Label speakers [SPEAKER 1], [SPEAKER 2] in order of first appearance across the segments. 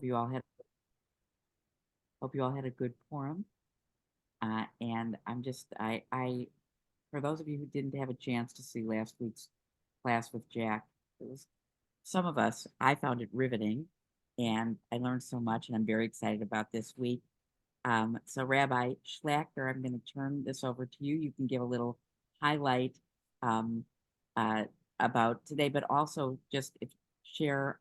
[SPEAKER 1] you all had hope you all had a good forum. And I for those of you who didn't have a chance to see last week's class with Jack, it was some of us. I found it riveting, and I learned so much, and I'm very excited about this week. So Rabbi Shlachter, I'm going to turn this over to you. You can give a little highlight um, uh, about today, but also just share.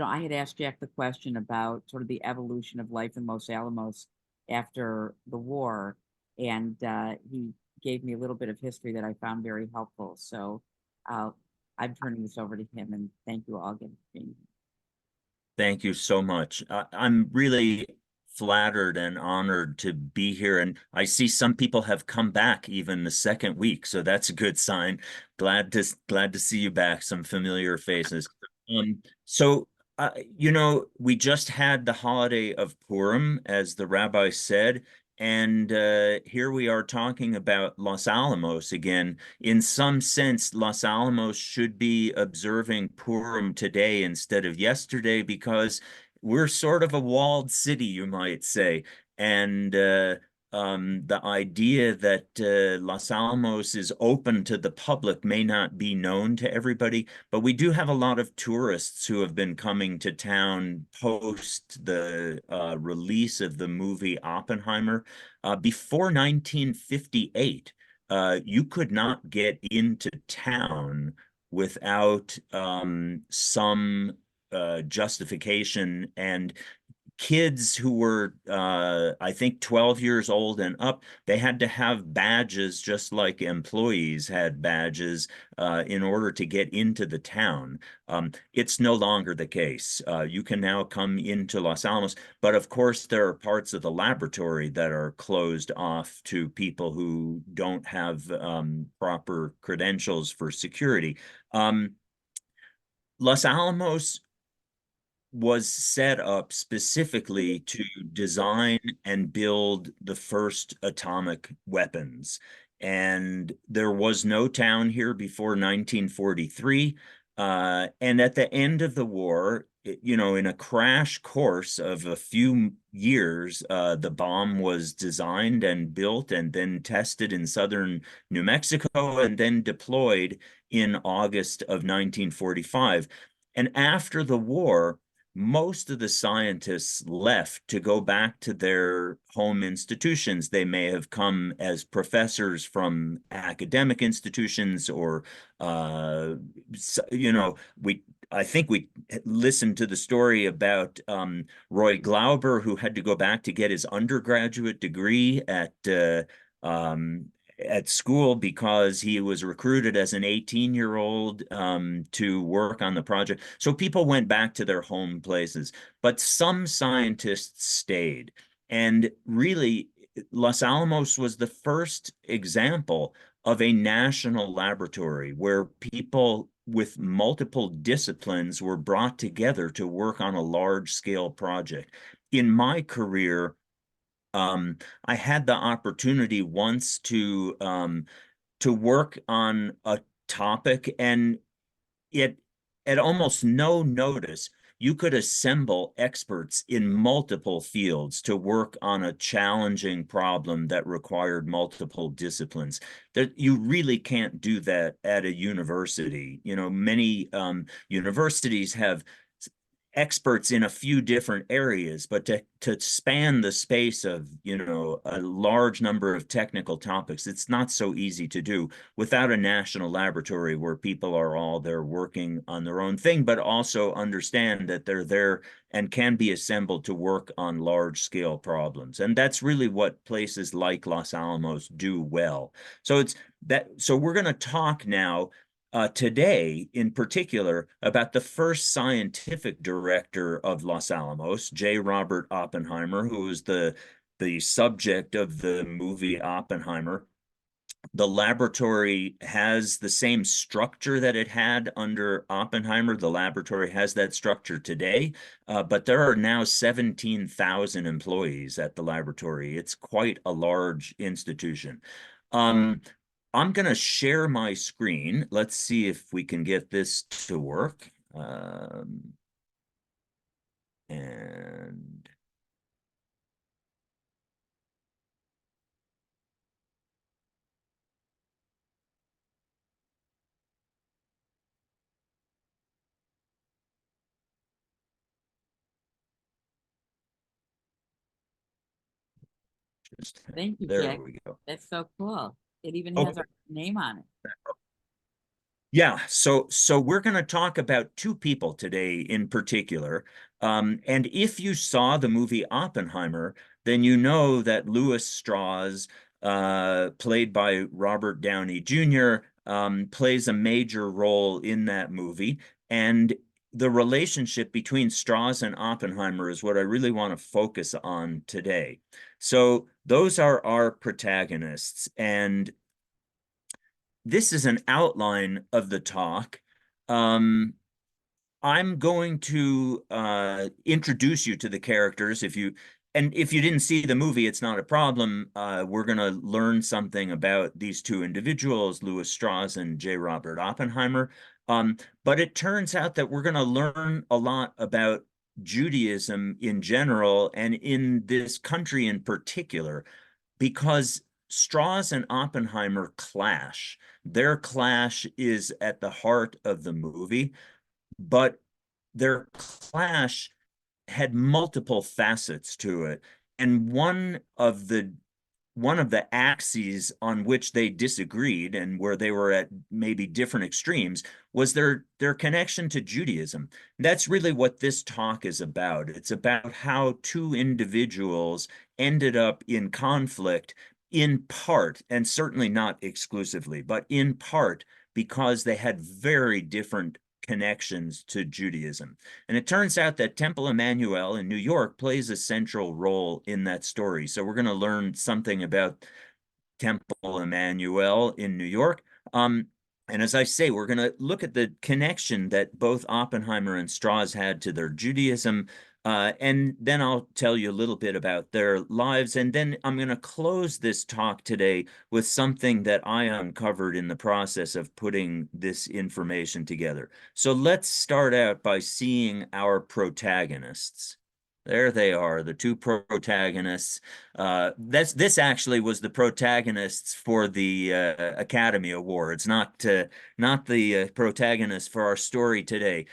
[SPEAKER 1] I had asked Jack the question about sort of the evolution of life in Los Alamos after the war, and he gave me a little bit of history that I found very helpful. So uh, I'm turning this over to him, and thank you all again for being here.
[SPEAKER 2] Thank you so much. I'm really flattered and honored to be here. And I see some people have come back even the second week, so that's a good sign. Glad to see you back, some familiar faces. So we just had the holiday of Purim, as the rabbi said, and here we are talking about Los Alamos again. In some sense, Los Alamos should be observing Purim today instead of yesterday because we're sort of a walled city, you might say. And the idea that Los Alamos is open to the public may not be known to everybody, but we do have a lot of tourists who have been coming to town post the release of the movie Oppenheimer. Before 1958, you could not get into town without some justification. And kids who were, I think, 12 years old and up, they had to have badges just like employees had badges in order to get into the town. It's no longer the case. You can now come into Los Alamos, but of course, there are parts of the laboratory that are closed off to people who don't have proper credentials for security. Los Alamos was set up specifically to design and build the first atomic weapons. And there was no town here before 1943. And at the end of the war, in a crash course of a few years, the bomb was designed and built and then tested in southern New Mexico and then deployed in August of 1945. And after the war, most of the scientists left to go back to their home institutions. They may have come as professors from academic institutions or, I think we listened to the story about Roy Glauber, who had to go back to get his undergraduate degree at school because he was recruited as an 18-year-old to work on the project. So people went back to their home places, but some scientists stayed. And really, Los Alamos was the first example of a national laboratory where people with multiple disciplines were brought together to work on a large-scale project. In my career, I had the opportunity once to work on a topic, and it at almost no notice, you could assemble experts in multiple fields to work on a challenging problem that required multiple disciplines. That you really can't do that at a university. Many universities have experts in a few different areas, but to span the space of, a large number of technical topics, it's not so easy to do without a national laboratory where people are all there working on their own thing, but also understand that they're there and can be assembled to work on large scale problems. And that's really what places like Los Alamos do well. So we're going to talk now today, in particular, about the first scientific director of Los Alamos, J. Robert Oppenheimer, who was the subject of the movie Oppenheimer. The laboratory has the same structure that it had under Oppenheimer. The laboratory has that structure today, but there are now 17,000 employees at the laboratory. It's quite a large institution. I'm going to share my screen. Let's see if we can get this to work. And just,
[SPEAKER 1] Thank you,
[SPEAKER 2] there
[SPEAKER 1] Jack.
[SPEAKER 2] we go.
[SPEAKER 1] That's so cool. It even has
[SPEAKER 2] Okay.
[SPEAKER 1] our name on it.
[SPEAKER 2] Yeah, so we're going to talk about two people today in particular. And if you saw the movie Oppenheimer, then you know that Louis Strauss, played by Robert Downey Jr., plays a major role in that movie. And the relationship between Strauss and Oppenheimer is what I really want to focus on today. So those are our protagonists, and this is an outline of the talk. Um, I'm going to introduce you to the characters. And if you didn't see the movie, it's not a problem. We're going to learn something about these two individuals, Louis Strauss and J. Robert Oppenheimer. But it turns out that we're going to learn a lot about Judaism in general and in this country in particular, because Strauss and Oppenheimer clash. Their clash is at the heart of the movie, but their clash had multiple facets to it. And one of the axes on which they disagreed and where they were at maybe different extremes was their connection to Judaism. That's really what this talk is about. It's about how two individuals ended up in conflict, in part, and certainly not exclusively, but in part because they had very different connections to Judaism. And it turns out that Temple Emmanuel in New York plays a central role in that story. So we're going to learn something about Temple Emmanuel in New York. And as I say, we're going to look at the connection that both Oppenheimer and Strauss had to their Judaism. And then I'll tell you a little bit about their lives. And then I'm going to close this talk today with something that I uncovered in the process of putting this information together. So let's start out by seeing our protagonists. There they are, the two protagonists. This actually was the protagonists for the Academy Awards, not the protagonists for our story today.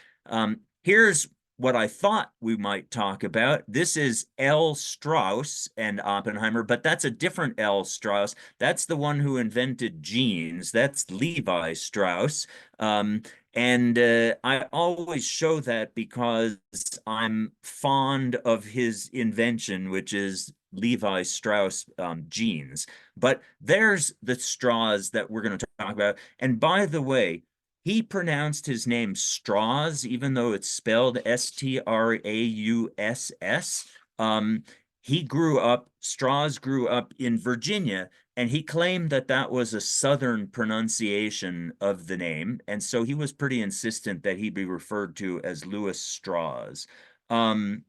[SPEAKER 2] Here's what I thought we might talk about. This is L. Strauss and Oppenheimer, but that's a different L. Strauss. That's the one who invented jeans. That's Levi Strauss. And I always show that because I'm fond of his invention, which is Levi Strauss jeans. But there's the Strauss that we're going to talk about. And by the way, he pronounced his name Strauss, even though it's spelled Strauss. Strauss grew up in Virginia, and he claimed that that was a Southern pronunciation of the name. And so he was pretty insistent that he be referred to as Louis Strauss. Um,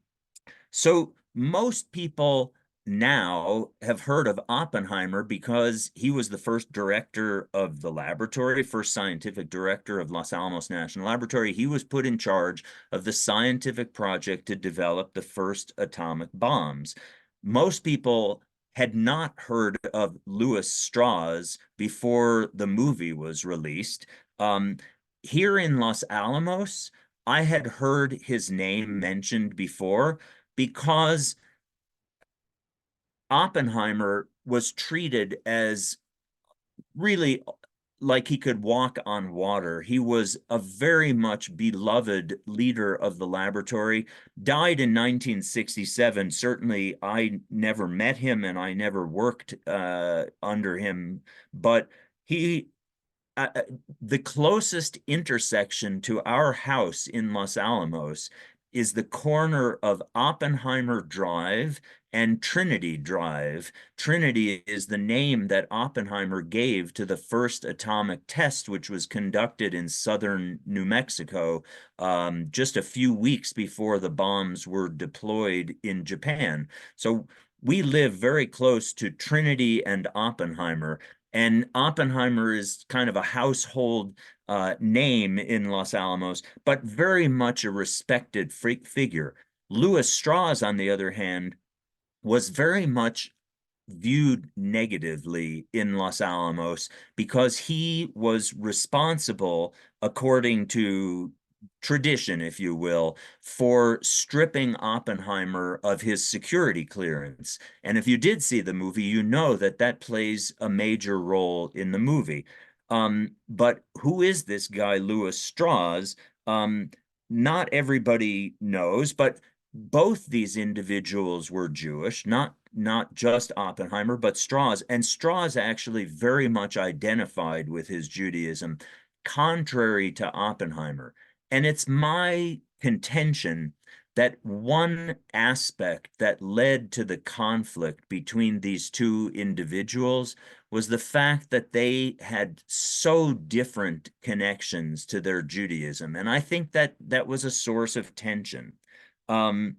[SPEAKER 2] so most people now have heard of Oppenheimer because he was the first director of the laboratory, first scientific director of Los Alamos National Laboratory. He was put in charge of the scientific project to develop the first atomic bombs. Most people had not heard of Louis Strauss before the movie was released. Um, Here in Los Alamos, I had heard his name mentioned before because Oppenheimer was treated as really like he could walk on water. He was a very much beloved leader of the laboratory, died in 1967. Certainly, I never met him and I never worked under him, but he uh, uh, the closest intersection to our house in Los Alamos is the corner of Oppenheimer Drive and Trinity Drive. Trinity is the name that Oppenheimer gave to the first atomic test, which was conducted in southern New Mexico just a few weeks before the bombs were deployed in Japan. So we live very close to Trinity and Oppenheimer. And Oppenheimer is kind of a household name in Los Alamos, but very much a respected figure. Louis Strauss, on the other hand, was very much viewed negatively in Los Alamos because he was responsible, according to tradition, if you will, for stripping Oppenheimer of his security clearance. And if you did see the movie, you know that that plays a major role in the movie. But who is this guy, Louis Strauss? Um, Not everybody knows, but both these individuals were Jewish, not just Oppenheimer, but Strauss. And Strauss actually very much identified with his Judaism, contrary to Oppenheimer. And it's my contention that one aspect that led to the conflict between these two individuals was the fact that they had so different connections to their Judaism. And I think that that was a source of tension. Um,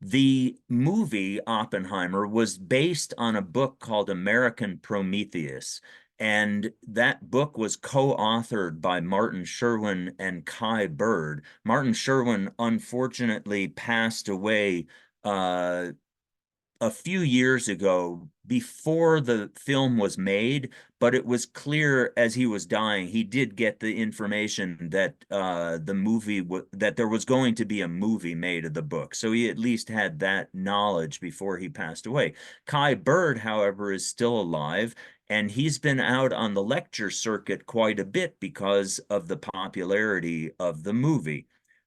[SPEAKER 2] the movie Oppenheimer was based on a book called American Prometheus. And that book was co-authored by Martin Sherwin and Kai Bird. Martin Sherwin unfortunately passed away a few years ago before the film was made, but it was clear as he was dying, he did get the information that that there was going to be a movie made of the book. So he at least had that knowledge before he passed away. Kai Bird, however, is still alive. And he's been out on the lecture circuit quite a bit because of the popularity of the movie.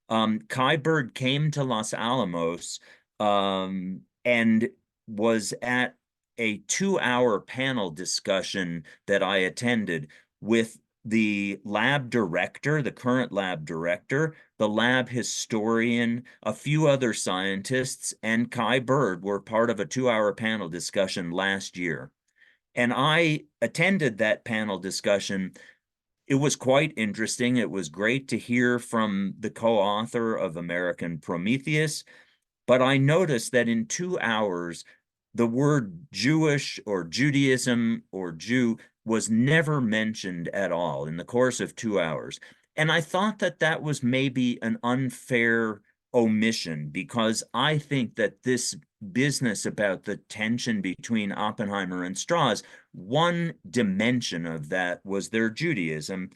[SPEAKER 2] Kai Bird came to Los Alamos and was at a 2 hour panel discussion that I attended with the lab director, the current lab director, the lab historian, a few other scientists, and Kai Bird were part of a 2 hour panel discussion last year. And I attended that panel discussion. It was quite interesting. It was great to hear from the co-author of American Prometheus, but I noticed that in 2 hours, the word Jewish or Judaism or Jew was never mentioned at all in the course of 2 hours. And I thought that that was maybe an unfair omission because I think that this business about the tension between Oppenheimer and Strauss, one dimension of that was their Judaism.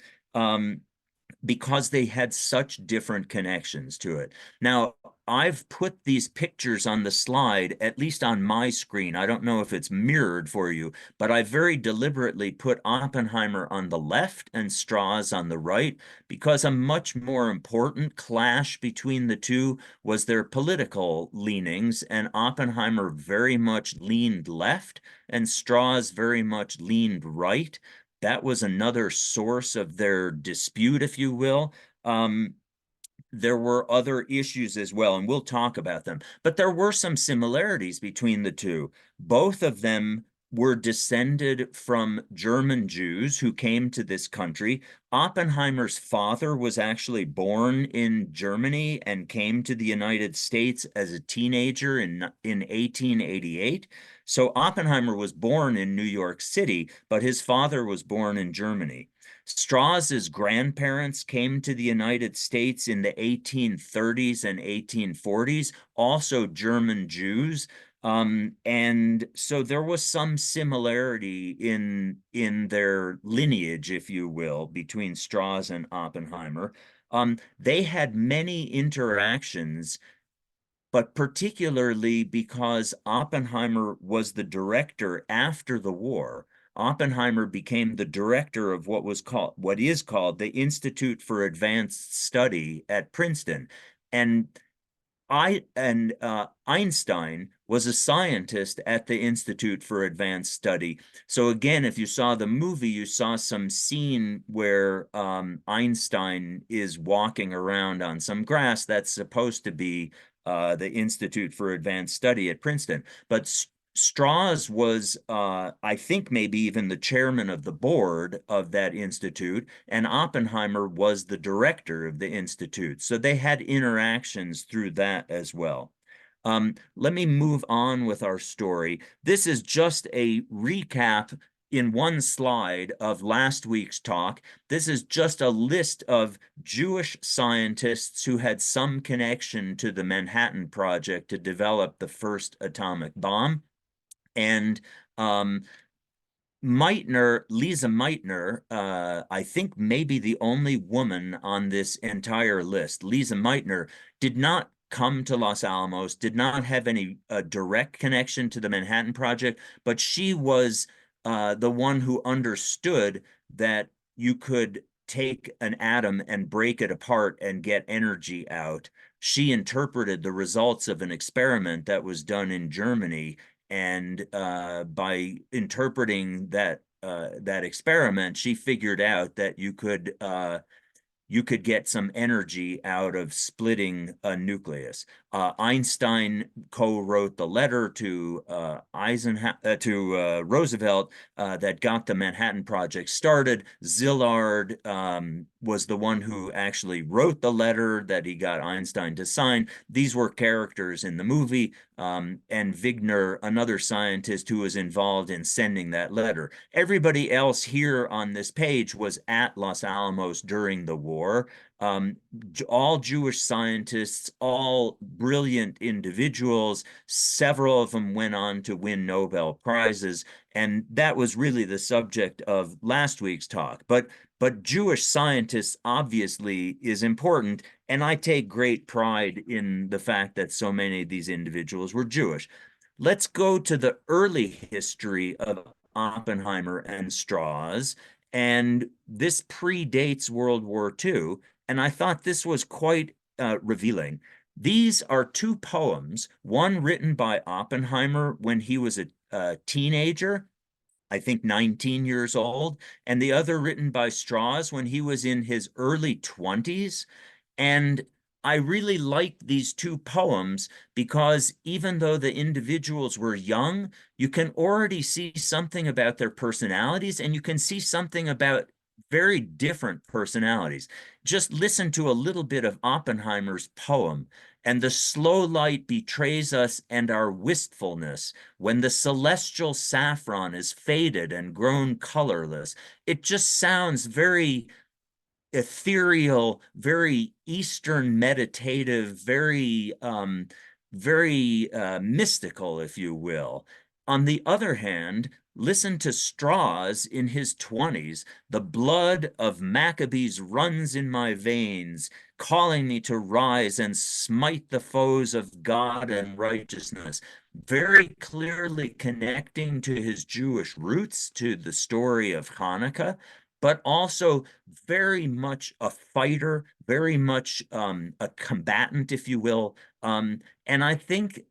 [SPEAKER 2] Because they had such different connections to it. Now, I've put these pictures on the slide, at least on my screen. I don't know if it's mirrored for you, but I very deliberately put Oppenheimer on the left and Strauss on the right because a much more important clash between the two was their political leanings, and Oppenheimer very much leaned left and Strauss very much leaned right. That was another source of their dispute, if you will. There were other issues as well, and we'll talk about them. But there were some similarities between the two. Both of them were descended from German Jews who came to this country. Oppenheimer's father was actually born in Germany and came to the United States as a teenager in 1888. So Oppenheimer was born in New York City, but his father was born in Germany. Strauss's grandparents came to the United States in the 1830s and 1840s, also German Jews. And so there was some similarity in their lineage, if you will, between Strauss and Oppenheimer. They had many interactions, but particularly because Oppenheimer was the director after the war. Oppenheimer became the director of what is called the Institute for Advanced Study at Princeton. And Einstein was a scientist at the Institute for Advanced Study. So again, if you saw the movie, you saw some scene where Einstein is walking around on some grass. That's supposed to be the Institute for Advanced Study at Princeton. But Strauss was, I think, maybe even the chairman of the board of that institute, and Oppenheimer was the director of the institute. So they had interactions through that as well. Let me move on with our story. This is just a recap in one slide of last week's talk. This is just a list of Jewish scientists who had some connection to the Manhattan Project to develop the first atomic bomb. And Lisa Meitner, I think maybe the only woman on this entire list. Lisa Meitner did not come to Los Alamos, did not have any direct connection to the Manhattan Project, but she was the one who understood that you could take an atom and break it apart and get energy out. She interpreted the results of an experiment that was done in Germany, and by interpreting that experiment, she figured out that you could get some energy out of splitting a nucleus. Einstein co-wrote the letter to Roosevelt that got the Manhattan Project started. Szilard was the one who actually wrote the letter that he got Einstein to sign. These were characters in the movie. And Wigner, another scientist who was involved in sending that letter. Everybody else here on this page was at Los Alamos during the war. All Jewish scientists, all brilliant individuals. Several of them went on to win Nobel Prizes, and that was really the subject of last week's talk. But Jewish scientists obviously is important, and I take great pride in the fact that so many of these individuals were Jewish. Let's go to the early history of Oppenheimer and Strauss, and this predates World War II, and I thought this was quite revealing. These are two poems, one written by Oppenheimer when he was a teenager, I think 19 years old, and the other written by Strauss when he was in his early 20s. And I really liked these two poems because even though the individuals were young, you can already see something about their personalities, and you can see something about very different personalities. Just listen to a little bit of Oppenheimer's poem. And the slow light betrays us and our wistfulness when the celestial saffron is faded and grown colorless. It just sounds very ethereal, very Eastern meditative, very mystical, if you will. On the other hand, listen to Strauss in his 20s. The blood of Maccabees runs in my veins, calling me to rise and smite the foes of God and righteousness. Very clearly connecting to his Jewish roots, to the story of Hanukkah, but also very much a fighter, very much a combatant, if you will. And I think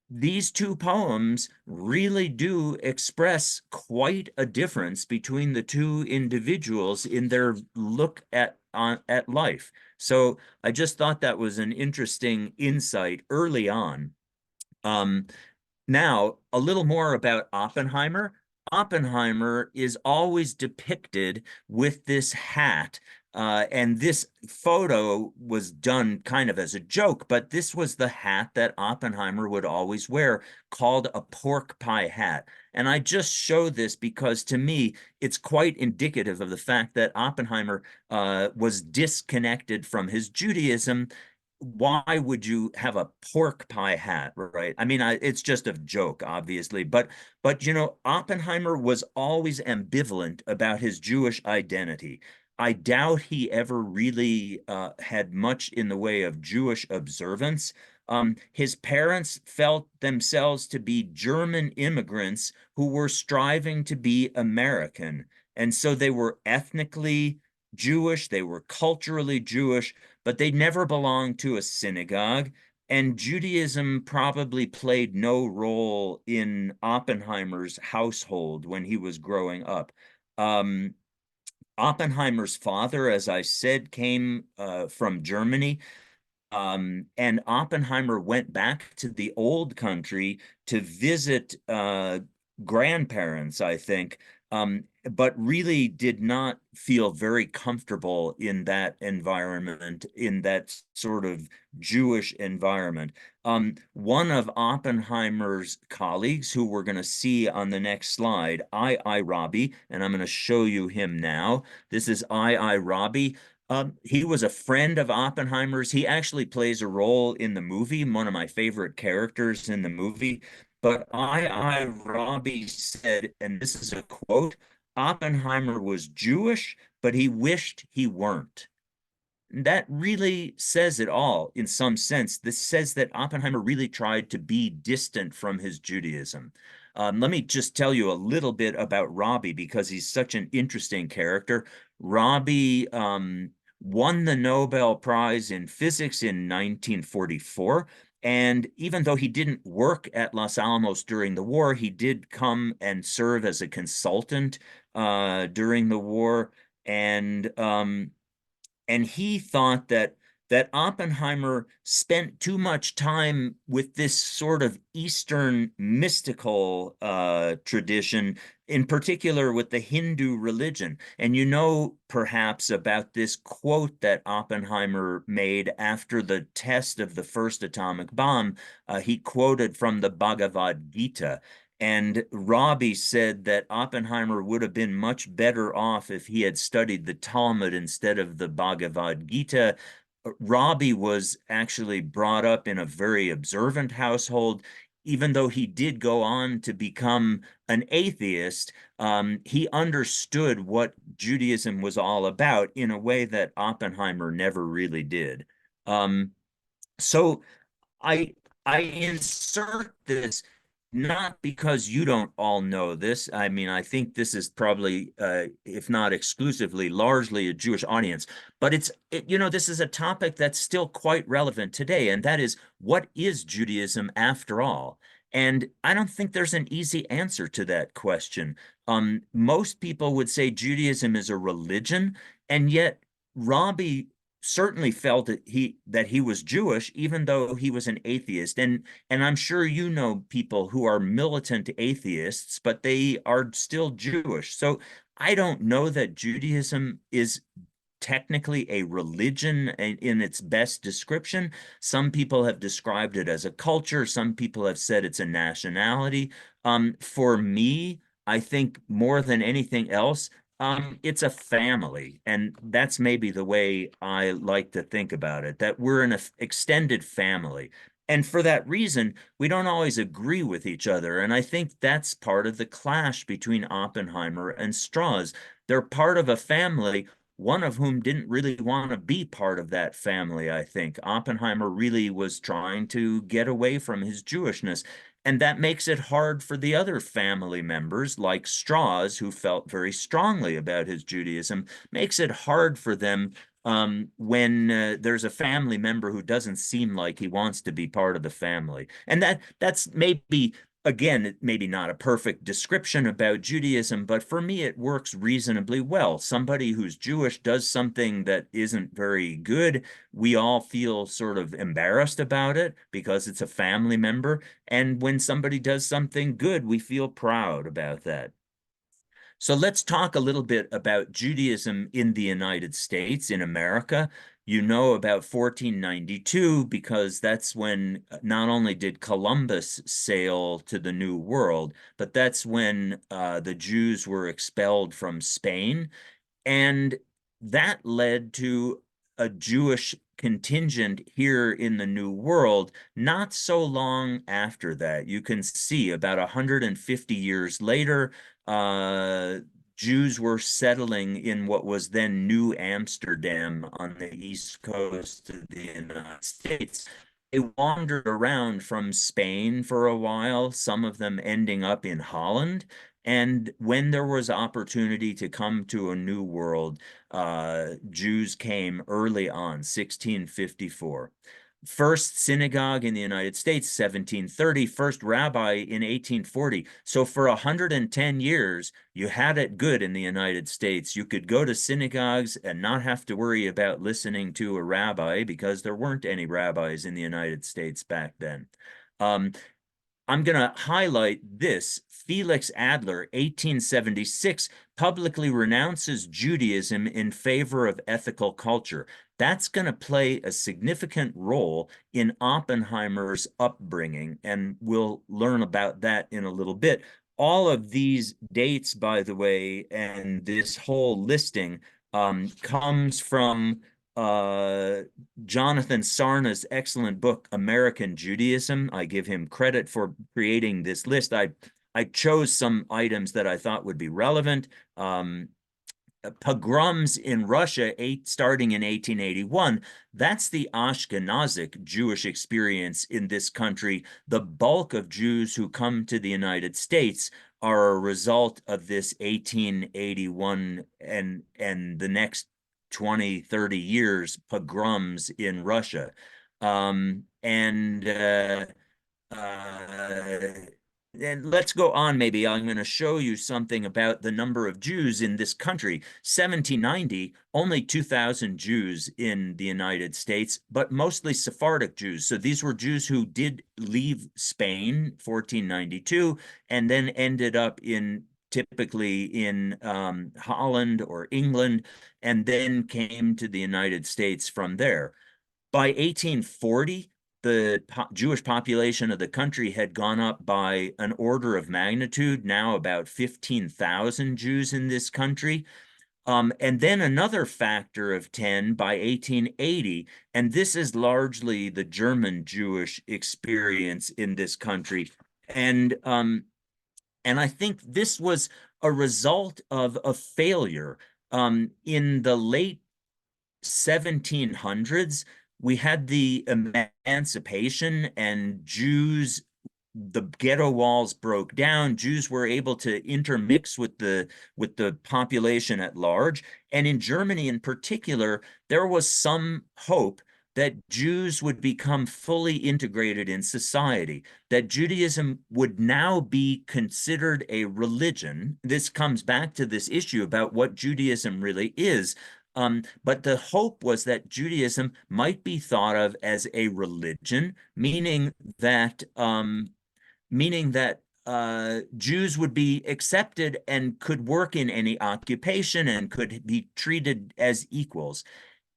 [SPEAKER 2] these two poems really do express quite a difference between the two individuals in their look at life. So I just thought that was an interesting insight early on. Um, Now, a little more about Oppenheimer. Oppenheimer is always depicted with this hat. And this photo was done kind of as a joke, but this was the hat that Oppenheimer would always wear, called a pork pie hat. And I just show this because to me, it's quite indicative of the fact that Oppenheimer was disconnected from his Judaism. Why would you have a pork pie hat, right? I mean, it's just a joke, obviously, but you know, Oppenheimer was always ambivalent about his Jewish identity. I doubt he ever really had much in the way of Jewish observance. His parents felt themselves to be German immigrants who were striving to be American. And so they were ethnically Jewish, they were culturally Jewish, but they never belonged to a synagogue. And Judaism probably played no role in Oppenheimer's household when he was growing up. Um, Oppenheimer's father, as I said, came from Germany. And Oppenheimer went back to the old country to visit grandparents, I think. but really did not feel very comfortable in that environment, in that sort of Jewish environment. One of Oppenheimer's colleagues, who we're going to see on the next slide, Rabbi, and I'm going to show you him now. This is Rabbi. He was a friend of Oppenheimer's. He actually plays a role in the movie, one of my favorite characters in the movie. But Rabbi said, and this is a quote, Oppenheimer was Jewish, but he wished he weren't. That really says it all in some sense. This says that Oppenheimer really tried to be distant from his Judaism. Let me just tell you a little bit about Rabbi because he's such an interesting character. Rabbi won the Nobel Prize in Physics in 1944. And even though he didn't work at Los Alamos during the war, he did come and serve as a consultant during the war. And he thought that Oppenheimer spent too much time with this sort of Eastern mystical tradition, in particular with the Hindu religion. And you know perhaps about this quote that Oppenheimer made after the test of the first atomic bomb. He quoted from the Bhagavad Gita. And Rabbi said that Oppenheimer would have been much better off if he had studied the Talmud instead of the Bhagavad Gita. Rabbi was actually brought up in a very observant household. Even though he did go on to become an atheist, he understood what Judaism was all about in a way that Oppenheimer never really did. So I I insert this not because you don't all know this. I mean, I think this is probably, if not exclusively, largely a Jewish audience, but this is a topic that's still quite relevant today, and that is, what is Judaism after all? And I don't think there's an easy answer to that question. Most people would say Judaism is a religion, and yet Rabbi certainly felt that he was Jewish, even though he was an atheist. And I'm sure you know people who are militant atheists, but they are still Jewish. So I don't know that Judaism is technically a religion in its best description. Some people have described it as a culture. Some people have said it's a nationality. For me, I think more than anything else, it's a family, and that's maybe the way I like to think about it, that we're an extended family. And for that reason, we don't always agree with each other. And I think that's part of the clash between Oppenheimer and Strauss. They're part of a family, one of whom didn't really want to be part of that family, I think. Oppenheimer really was trying to get away from his Jewishness. And that makes it hard for the other family members, like Strauss, who felt very strongly about his Judaism, makes it hard for them when there's a family member who doesn't seem like he wants to be part of the family. And that's maybe, again, maybe not a perfect description about Judaism, but for me, it works reasonably well. Somebody who's Jewish does something that isn't very good. We all feel sort of embarrassed about it because it's a family member. And when somebody does something good, we feel proud about that. So let's talk a little bit about Judaism in the United States, in America. You know about 1492 because that's when not only did Columbus sail to the New World, but that's when the Jews were expelled from Spain. And that led to a Jewish contingent here in the New World not so long after that. You can see about 150 years later, Jews were settling in what was then New Amsterdam on the east coast of the United States. They wandered around from Spain for a while, some of them ending up in Holland. And when there was opportunity to come to a new world, Jews came early on, 1654. First synagogue in the United States, 1730, first rabbi in 1840. So for 110 years, you had it good in the United States. You could go to synagogues and not have to worry about listening to a rabbi because there weren't any rabbis in the United States back then. I'm going to highlight this Felix Adler, 1876, publicly renounces Judaism in favor of ethical culture. That's going to play a significant role in Oppenheimer's upbringing, and we'll learn about that in a little bit. All of these dates, by the way, and this whole listing comes from Jonathan Sarna's excellent book, American Judaism. I give him credit for creating this list. I chose some items that I thought would be relevant. Pogroms in Russia, starting in 1881. That's the Ashkenazic Jewish experience in this country. The bulk of Jews who come to the United States are a result of this 1881 and the next 20, 30 years pogroms in Russia. And let's go on. Maybe I'm going to show you something about the number of Jews in this country. 1790, only 2,000 Jews in the United States, but mostly Sephardic Jews. So these were Jews who did leave Spain, 1492, and then ended up typically in Holland or England, and then came to the United States from there. By 1840, the Jewish population of the country had gone up by an order of magnitude, now about 15,000 Jews in this country. And then another factor of 10 by 1880, and this is largely the German Jewish experience in this country. And I think this was a result of a failure. In the late 1700s, we had the emancipation, and Jews, the ghetto walls broke down. Jews were able to intermix with the population at large. And in Germany in particular, there was some hope that Jews would become fully integrated in society, that Judaism would now be considered a religion. This comes back to this issue about what Judaism really is. But the hope was that Judaism might be thought of as a religion, meaning that Jews would be accepted and could work in any occupation and could be treated as equals.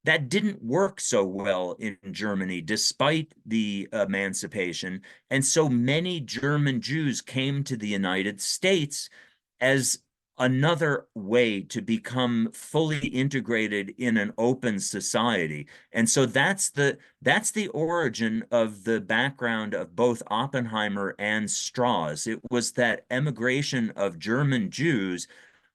[SPEAKER 2] That didn't work so well in Germany, despite the emancipation. And so many German Jews came to the United States as another way to become fully integrated in an open society. And so that's the origin of the background of both Oppenheimer and Strauss. It was that emigration of German Jews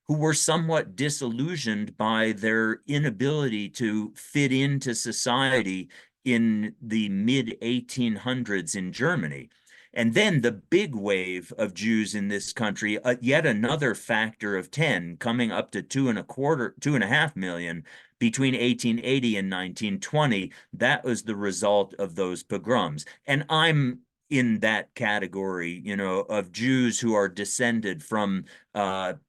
[SPEAKER 2] who were somewhat disillusioned by their inability to fit into society in the mid 1800s in Germany. And then the big wave of Jews in this country, yet another factor of 10, coming up to 2.5 million between 1880 and 1920. That was the result of those pogroms. And I'm in that category, of Jews who are descended from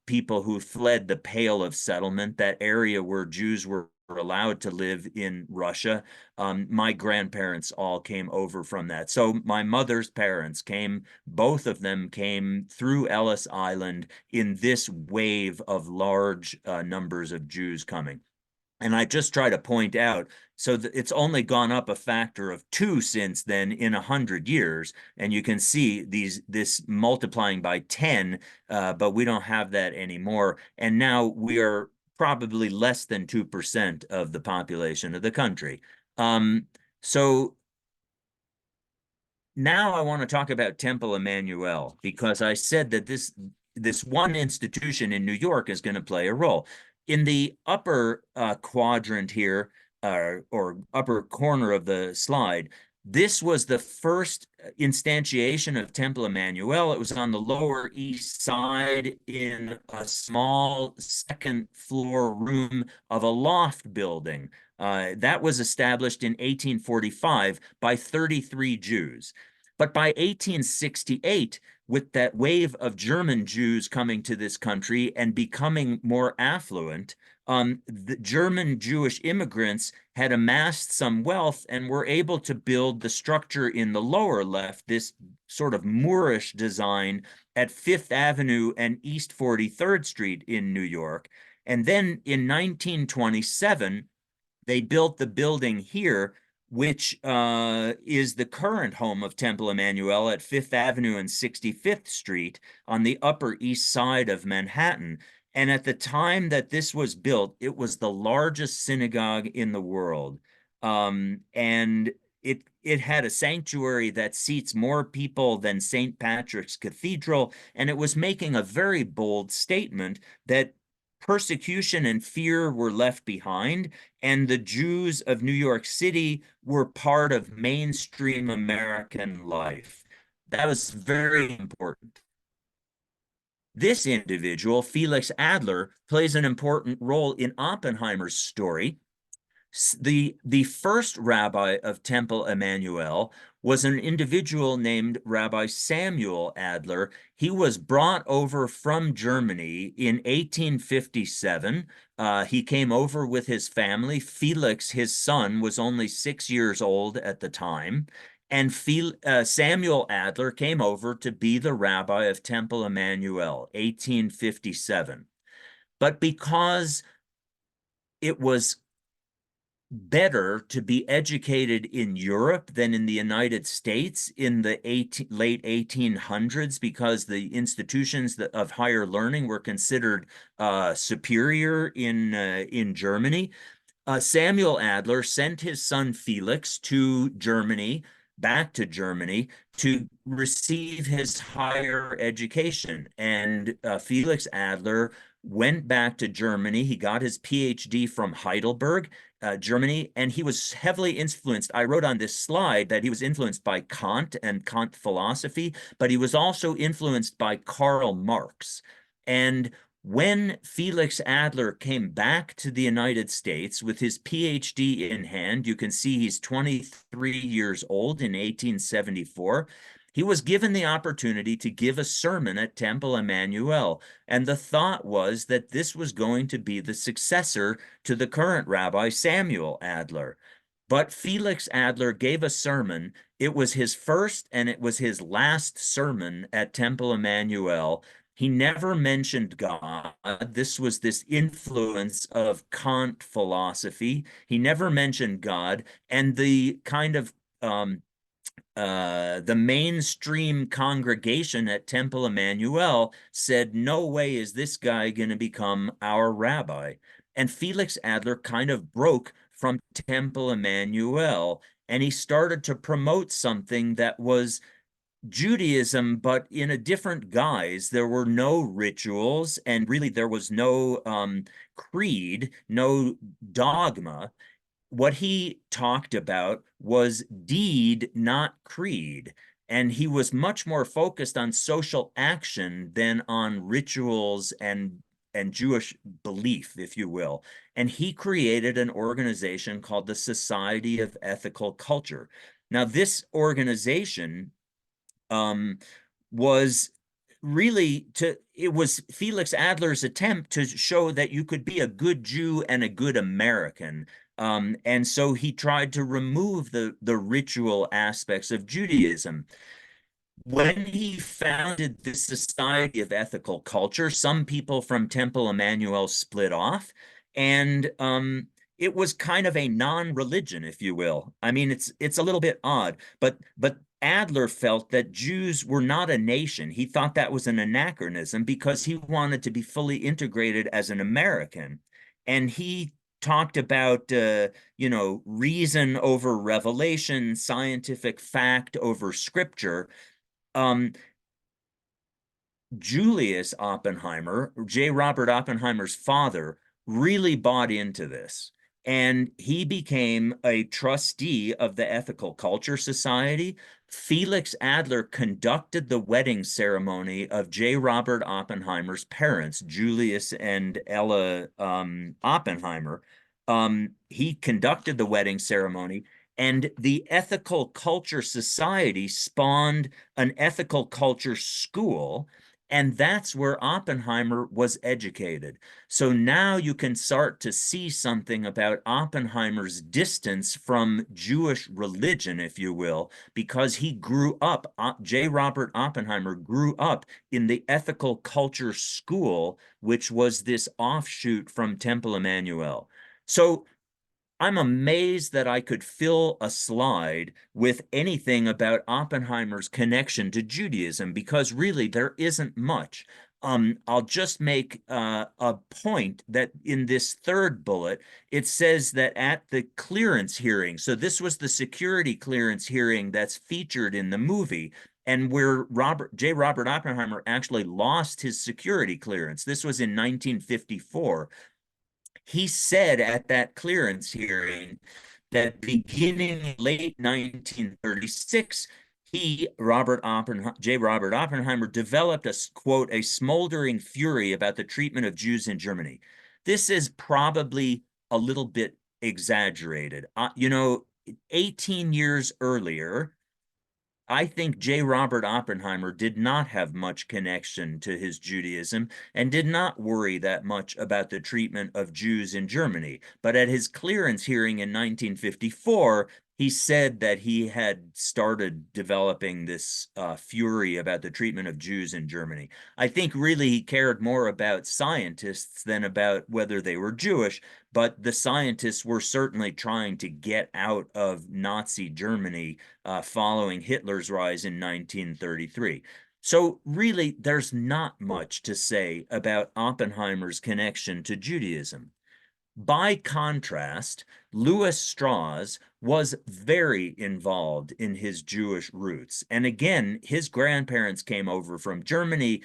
[SPEAKER 2] people who fled the Pale of Settlement, that area where Jews were allowed to live in Russia. My grandparents all came over from that. So my mother's parents both of them came through Ellis Island in this wave of large numbers of Jews coming. And I just try to point out, so that it's only gone up a factor of 2 since then in 100 years. And you can see this multiplying by 10, but we don't have that anymore. And now we are probably less than 2% of the population of the country. So now I want to talk about Temple Emmanuel, because I said that this one institution in New York is going to play a role. In the upper quadrant here, or upper corner of the slide, this was the first instantiation of Temple Emmanuel. It was on the Lower East Side in a small second floor room of a loft building. That was established in 1845 by 33 Jews. But by 1868, with that wave of German Jews coming to this country and becoming more affluent, the German Jewish immigrants had amassed some wealth and were able to build the structure in the lower left, this sort of Moorish design at Fifth Avenue and East 43rd Street in New York. And then in 1927, they built the building here, which is the current home of Temple Emmanuel at Fifth Avenue and 65th Street on the Upper East Side of Manhattan. And at the time that this was built, it was the largest synagogue in the world. And it had a sanctuary that seats more people than St. Patrick's Cathedral, and it was making a very bold statement that persecution and fear were left behind, and the Jews of New York City were part of mainstream American life. That was very important. This individual, Felix Adler, plays an important role in Oppenheimer's story. The first rabbi of Temple Emmanuel was an individual named Rabbi Samuel Adler. He was brought over from Germany in 1857. He came over with his family. Felix, his son, was only 6 years old at the time. And Samuel Adler came over to be the rabbi of Temple Emmanuel, 1857. But because it was better to be educated in Europe than in the United States in the late 1800s, because the institutions of higher learning were considered superior in Germany. Samuel Adler sent his son Felix to Germany, back to Germany, to receive his higher education. And Felix Adler went back to Germany. He got his PhD from Heidelberg, Germany, and he was heavily influenced. I wrote on this slide that he was influenced by Kant and Kant philosophy, but he was also influenced by Karl Marx. And when Felix Adler came back to the United States with his PhD in hand, you can see he's 23 years old in 1874. He was given the opportunity to give a sermon at Temple Emmanuel, and the thought was that this was going to be the successor to the current Rabbi Samuel Adler. But Felix Adler gave a sermon. It was his first and it was his last sermon at Temple Emmanuel. He never mentioned God. This was this influence of Kant philosophy. He never mentioned God, and the kind of the mainstream congregation at Temple Emmanuel said, no way is this guy going to become our rabbi. And Felix Adler kind of broke from Temple Emmanuel, and he started to promote something that was Judaism, but in a different guise. There were no rituals, and really there was no creed, no dogma. What he talked about was deed, not creed. And he was much more focused on social action than on rituals and Jewish belief, if you will. And he created an organization called the Society of Ethical Culture. Now, this organization was really it was Felix Adler's attempt to show that you could be a good Jew and a good American. And so he tried to remove the ritual aspects of Judaism. When he founded the Society of Ethical Culture, some people from Temple Emmanuel split off, and it was kind of a non-religion, if you will. I mean, it's a little bit odd, but Adler felt that Jews were not a nation. He thought that was an anachronism because he wanted to be fully integrated as an American, and he talked about reason over revelation, scientific fact over scripture. um, Julius Oppenheimer, J. Robert Oppenheimer's father, really bought into this. And he became a trustee of the Ethical Culture Society. Felix Adler conducted the wedding ceremony of J. Robert Oppenheimer's parents, Julius and Ella Oppenheimer. He conducted the wedding ceremony, and the Ethical Culture Society spawned an ethical culture school. And that's where Oppenheimer was educated. So now you can start to see something about Oppenheimer's distance from Jewish religion, if you will, because he grew up, J. Robert Oppenheimer grew up in the ethical culture school, which was this offshoot from Temple Emmanuel. So I'm amazed that I could fill a slide with anything about Oppenheimer's connection to Judaism because really there isn't much. I'll just make a point that in this third bullet, it says that at the clearance hearing, so this was the security clearance hearing that's featured in the movie, and where Robert Oppenheimer actually lost his security clearance. This was in 1954. He said at that clearance hearing that beginning late 1936, J. Robert Oppenheimer, developed a quote, a smoldering fury about the treatment of Jews in Germany. This is probably a little bit exaggerated. 18 years earlier, I think J. Robert Oppenheimer did not have much connection to his Judaism and did not worry that much about the treatment of Jews in Germany. But at his clearance hearing in 1954, he said that he had started developing this fury about the treatment of Jews in Germany. I think really he cared more about scientists than about whether they were Jewish, but the scientists were certainly trying to get out of Nazi Germany following Hitler's rise in 1933. So really, there's not much to say about Oppenheimer's connection to Judaism. By contrast, Louis Strauss was very involved in his Jewish roots. And again, his grandparents came over from Germany.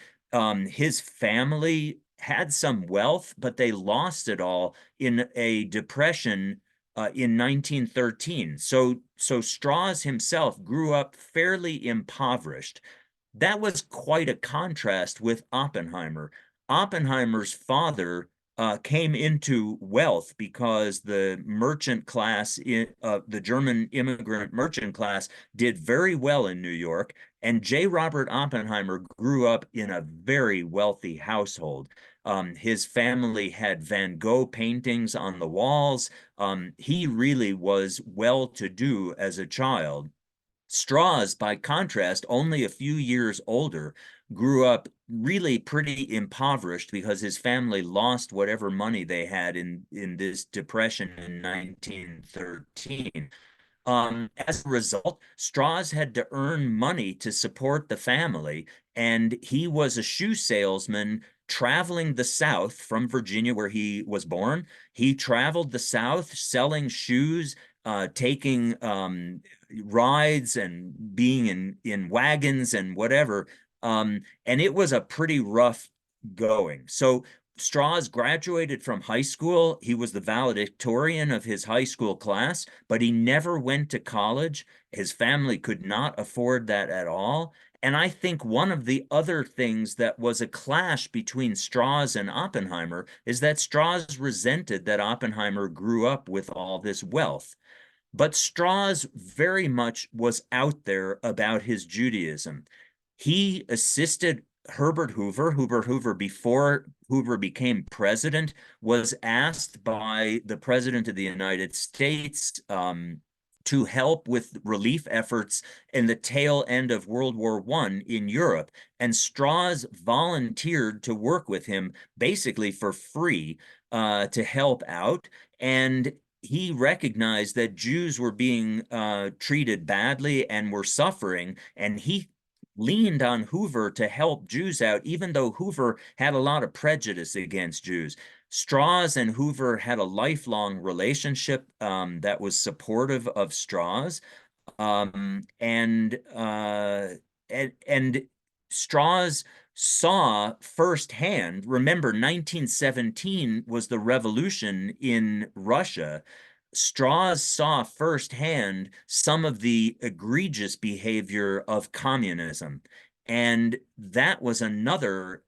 [SPEAKER 2] His family had some wealth, but they lost it all in a depression in 1913. So Strauss himself grew up fairly impoverished. That was quite a contrast with Oppenheimer. Oppenheimer's father came into wealth because the merchant class, the German immigrant merchant class, did very well in New York. And J. Robert Oppenheimer grew up in a very wealthy household. His family had Van Gogh paintings on the walls. He really was well to do as a child. Strauss, by contrast, only a few years older, grew up really pretty impoverished because his family lost whatever money they had in this depression in 1913. As a result, Strauss had to earn money to support the family, and he was a shoe salesman traveling the South from Virginia, where he was born. He traveled the South selling shoes, taking rides and being in wagons and whatever. And it was a pretty rough going. So Strauss graduated from high school. He was the valedictorian of his high school class, but he never went to college. His family could not afford that at all. And I think one of the other things that was a clash between Strauss and Oppenheimer is that Strauss resented that Oppenheimer grew up with all this wealth. But Strauss very much was out there about his Judaism. He assisted Herbert Hoover. Herbert Hoover, before Hoover became president, was asked by the president of the United States to help with relief efforts in the tail end of World War I in Europe. And Strauss volunteered to work with him basically for free to help out. And he recognized that Jews were being treated badly and were suffering, and he leaned on Hoover to help Jews out, even though Hoover had a lot of prejudice against Jews. Strauss and Hoover had a lifelong relationship that was supportive of Strauss, um, and uh, and Strauss saw firsthand. Remember, 1917 was the revolution in Russia. Strauss saw firsthand some of the egregious behavior of communism. And that was another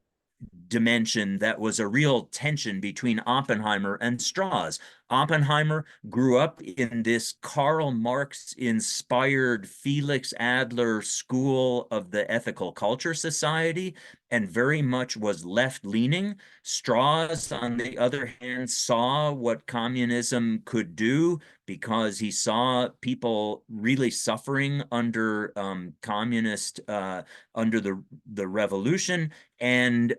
[SPEAKER 2] dimension that was a real tension between Oppenheimer and Strauss. Oppenheimer grew up in this Karl Marx-inspired Felix Adler School of the Ethical Culture Society and very much was left-leaning. Strauss, on the other hand, saw what communism could do because he saw people really suffering under communist under the revolution, and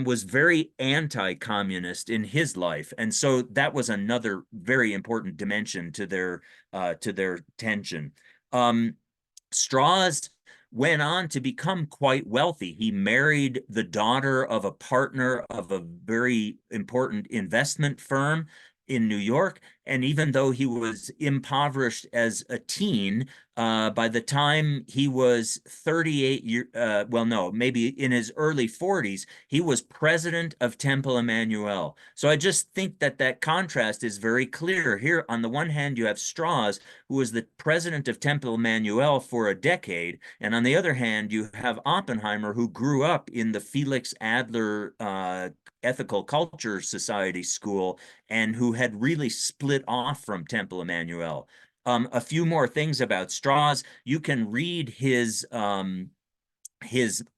[SPEAKER 2] was very anti-communist in his life, and so that was another very important dimension to their tension. Um, Strauss went on to become quite wealthy. He married the daughter of a partner of a very important investment firm in New York. And even though he was impoverished as a teen, by the time he was well, no, maybe in his early 40s, he was president of Temple Emmanuel. So I just think that that contrast is very clear. Here, on the one hand, you have Strauss, who was the president of Temple Emmanuel for a decade. And on the other hand, you have Oppenheimer, who grew up in the Felix Adler Ethical Culture Society school and who had really split off from Temple Emmanuel. A few more things about Strauss. You can read his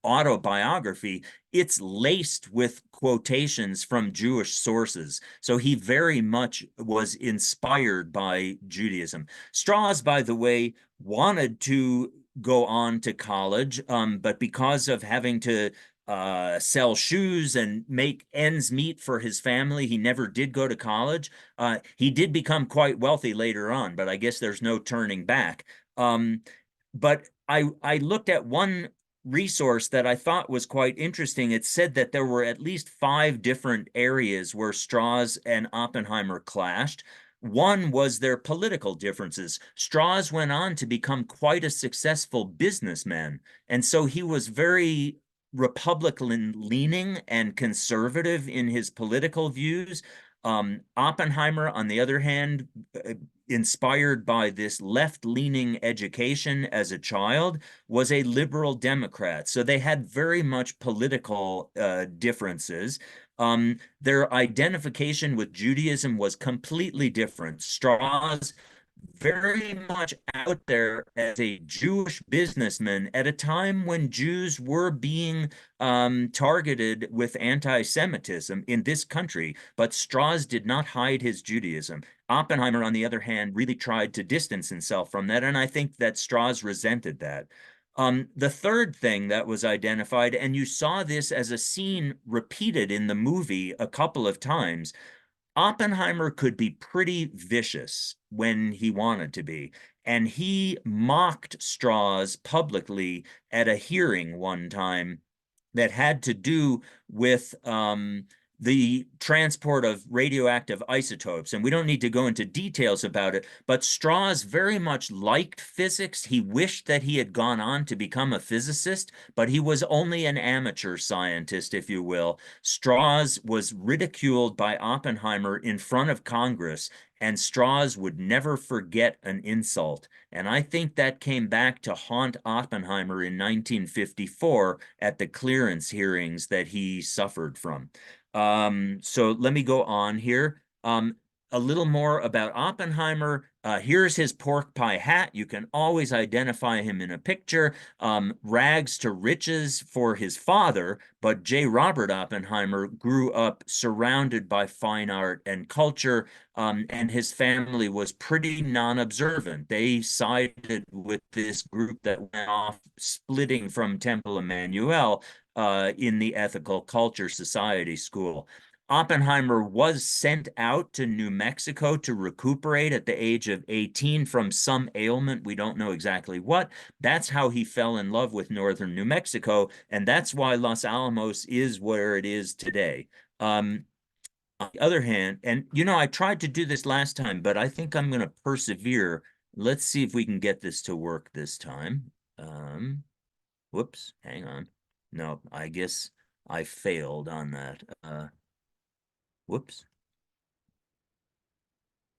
[SPEAKER 2] autobiography. It's laced with quotations from Jewish sources. So he very much was inspired by Judaism. Strauss, by the way, wanted to go on to college, but because of having to sell shoes and make ends meet for his family, he never did go to college. He did become quite wealthy later on, but I guess there's no turning back. But I looked at one resource that I thought was quite interesting. It said that there were at least 5 different areas where Strauss and Oppenheimer clashed. One was their political differences. Strauss went on to become quite a successful businessman, and so he was very Republican leaning and conservative in his political views. Oppenheimer, on the other hand, inspired by this left-leaning education as a child, was a liberal Democrat. So they had very much political differences. Their identification with Judaism was completely different. Strauss very much out there as a Jewish businessman at a time when Jews were being targeted with anti-Semitism in this country, but Strauss did not hide his Judaism. Oppenheimer, on the other hand, really tried to distance himself from that, and I think that Strauss resented that. The third thing that was identified, and you saw this as a scene repeated in the movie a couple of times, Oppenheimer could be pretty vicious when he wanted to be, and he mocked Strauss publicly at a hearing one time that had to do with the transport of radioactive isotopes. And we don't need to go into details about it, but Strauss very much liked physics. He wished that he had gone on to become a physicist, but he was only an amateur scientist, if you will. Strauss was ridiculed by Oppenheimer in front of Congress, and Strauss would never forget an insult. And I think that came back to haunt Oppenheimer in 1954 at the clearance hearings that he suffered from. So let me go on here. A little more about Oppenheimer. Here's his pork pie hat. You can always identify him in a picture. Rags to riches for his father, but J. Robert Oppenheimer grew up surrounded by fine art and culture, and his family was pretty non-observant. They sided with this group that went off splitting from Temple Emmanuel in the Ethical Culture Society school. Oppenheimer was sent out to New Mexico to recuperate at the age of 18 from some ailment. We don't know exactly what. That's how he fell in love with northern New Mexico, and that's why Los Alamos is where it is today. On the other hand, and you know, I tried to do this last time, but I think I'm going to persevere. Let's see if we can get this to work this time. Whoops, hang on. No, I guess I failed on that. Whoops.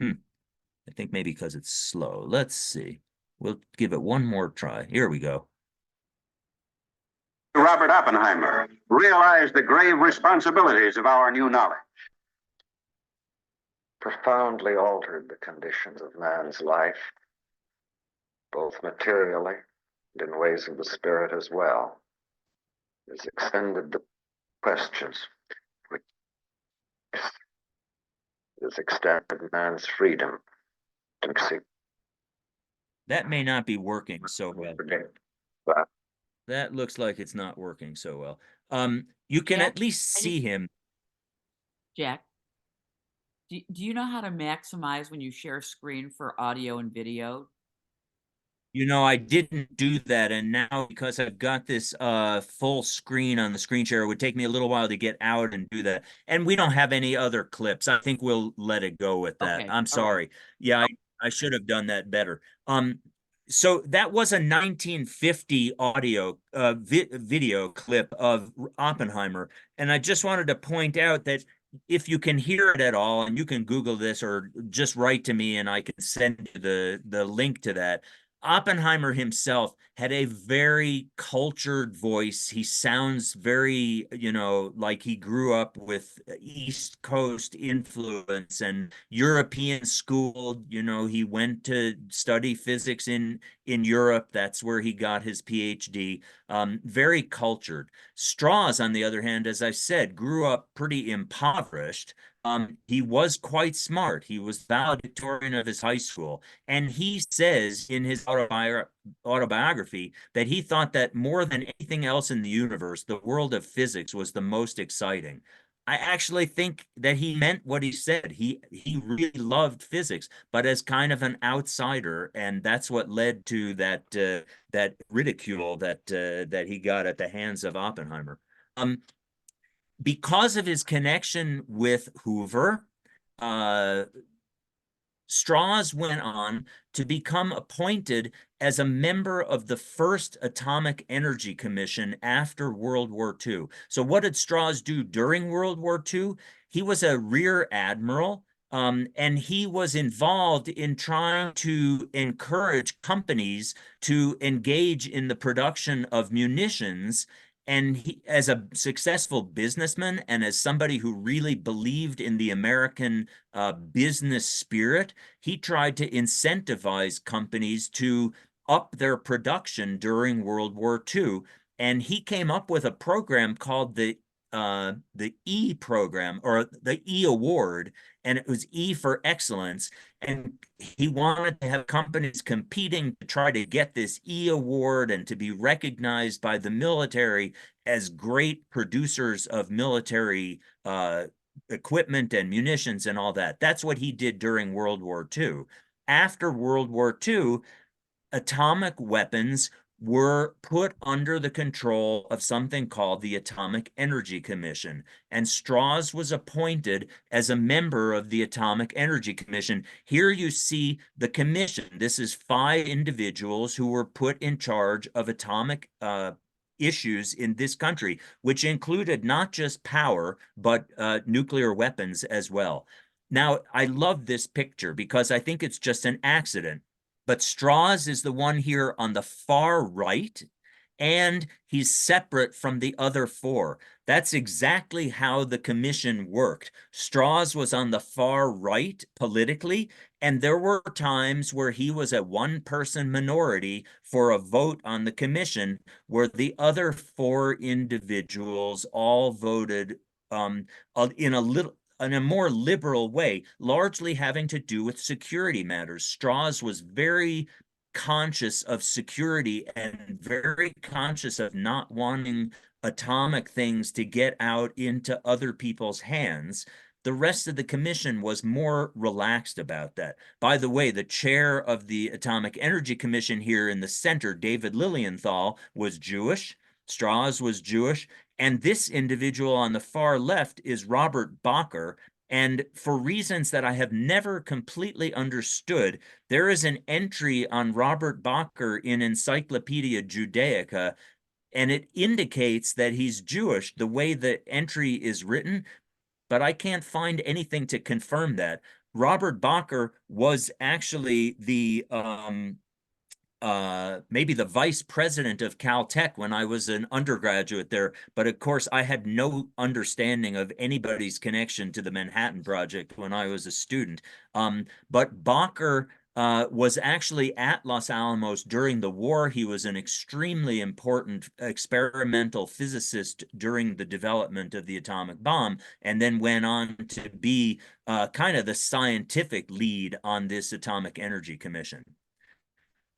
[SPEAKER 2] I think maybe because it's slow. Let's see. We'll give it one more try. Here we go.
[SPEAKER 3] Robert Oppenheimer realized the grave responsibilities of our new knowledge. profoundly altered the conditions of man's life, both materially and in ways of the spirit as well. It has extended the questions, which has extended man's freedom to seek.
[SPEAKER 2] That may not be working so well.
[SPEAKER 3] But
[SPEAKER 2] That looks like it's not working so well. You can
[SPEAKER 1] Jack,
[SPEAKER 2] at least see him.
[SPEAKER 1] Jack, do you know how to maximize when you share screen for audio and video?
[SPEAKER 2] You know, I didn't do that, and now because I've got this full screen on the screen share, it would take me a little while to get out and do that. And we don't have any other clips. I think we'll let it go with that.
[SPEAKER 1] Okay,
[SPEAKER 2] I'm
[SPEAKER 1] all right.
[SPEAKER 2] sorry. Yeah, I should have done that better. So that was a 1950 audio video clip of Oppenheimer, and I just wanted to point out that if you can hear it at all, and you can Google this or just write to me, and I can send you the link to that. Oppenheimer himself had a very cultured voice. He sounds very, like he grew up with East Coast influence and European school. He went to study physics in Europe. That's where he got his PhD. Very cultured. Strauss, on the other hand, as I said, grew up pretty impoverished. He was quite smart. He was valedictorian of his high school. And he says in his autobiography that he thought that more than anything else in the universe, the world of physics was the most exciting. I actually think that he meant what he said. He really loved physics, but as kind of an outsider, and that's what led to that ridicule that he got at the hands of Oppenheimer. Because of his connection with Hoover, uh, Strauss went on to become appointed as a member of the first Atomic Energy Commission after World War II. So what did Strauss do during World War II? He was a rear admiral, and he was involved in trying to encourage companies to engage in the production of munitions. And he, as a successful businessman and as somebody who really believed in the American business spirit, he tried to incentivize companies to up their production during World War II. And he came up with a program called the E program, or the E award, and it was E for excellence. And he wanted to have companies competing to try to get this E award and to be recognized by the military as great producers of military equipment and munitions and all that. That's what he did during World War II. After World War II, atomic weapons were put under the control of something called the Atomic Energy Commission. And Strauss was appointed as a member of the Atomic Energy Commission. Here you see the commission. This is 5 individuals who were put in charge of atomic issues in this country, which included not just power, but nuclear weapons as well. Now, I love this picture because I think it's just an accident. But Strauss is the one here on the far right, and he's separate from the other 4. That's exactly how the commission worked. Strauss was on the far right politically, and there were times where he was a one-person minority for a vote on the commission, where the other 4 individuals all voted in a more liberal way, largely having to do with security matters. Strauss was very conscious of security and very conscious of not wanting atomic things to get out into other people's hands. The rest of the commission was more relaxed about that. By the way, the chair of the Atomic Energy Commission here in the center, David Lilienthal, was Jewish. Strauss was Jewish. And this individual on the far left is Robert Bacher. And for reasons that I have never completely understood, there is an entry on Robert Bacher in Encyclopedia Judaica, and it indicates that he's Jewish, the way the entry is written, but I can't find anything to confirm that. Robert Bacher was actually maybe the vice president of Caltech when I was an undergraduate there. But of course, I had no understanding of anybody's connection to the Manhattan Project when I was a student. But Bacher was actually at Los Alamos during the war. He was an extremely important experimental physicist during the development of the atomic bomb, and then went on to be kind of the scientific lead on this Atomic Energy Commission.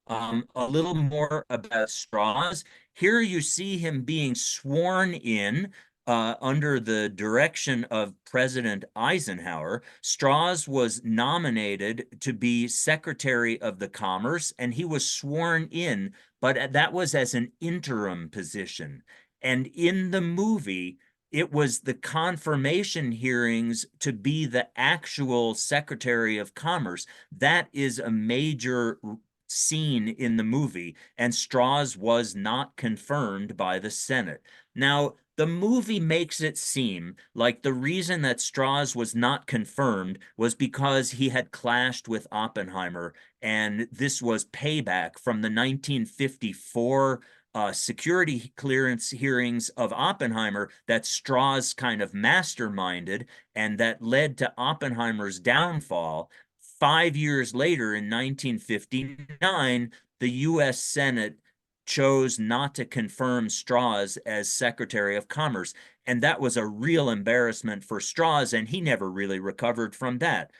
[SPEAKER 2] A little more about Strauss. Here you see him being sworn in under the direction of President Eisenhower. Strauss was nominated to be Secretary of the Commerce, and he was sworn in, but that was as an interim position. And in the movie, it was the confirmation hearings to be the actual Secretary of Commerce. That is a major scene in the movie, and Strauss was not confirmed by the Senate. Now, the movie makes it seem like the reason that Strauss was not confirmed was because he had clashed with Oppenheimer, and this was payback from the 1954 security clearance hearings of Oppenheimer that Strauss kind of masterminded, and that led to Oppenheimer's downfall. 5 years later, in 1959, the U.S. Senate chose not to confirm Strauss as Secretary of Commerce. And that was a real embarrassment for Strauss, and he never really recovered from that.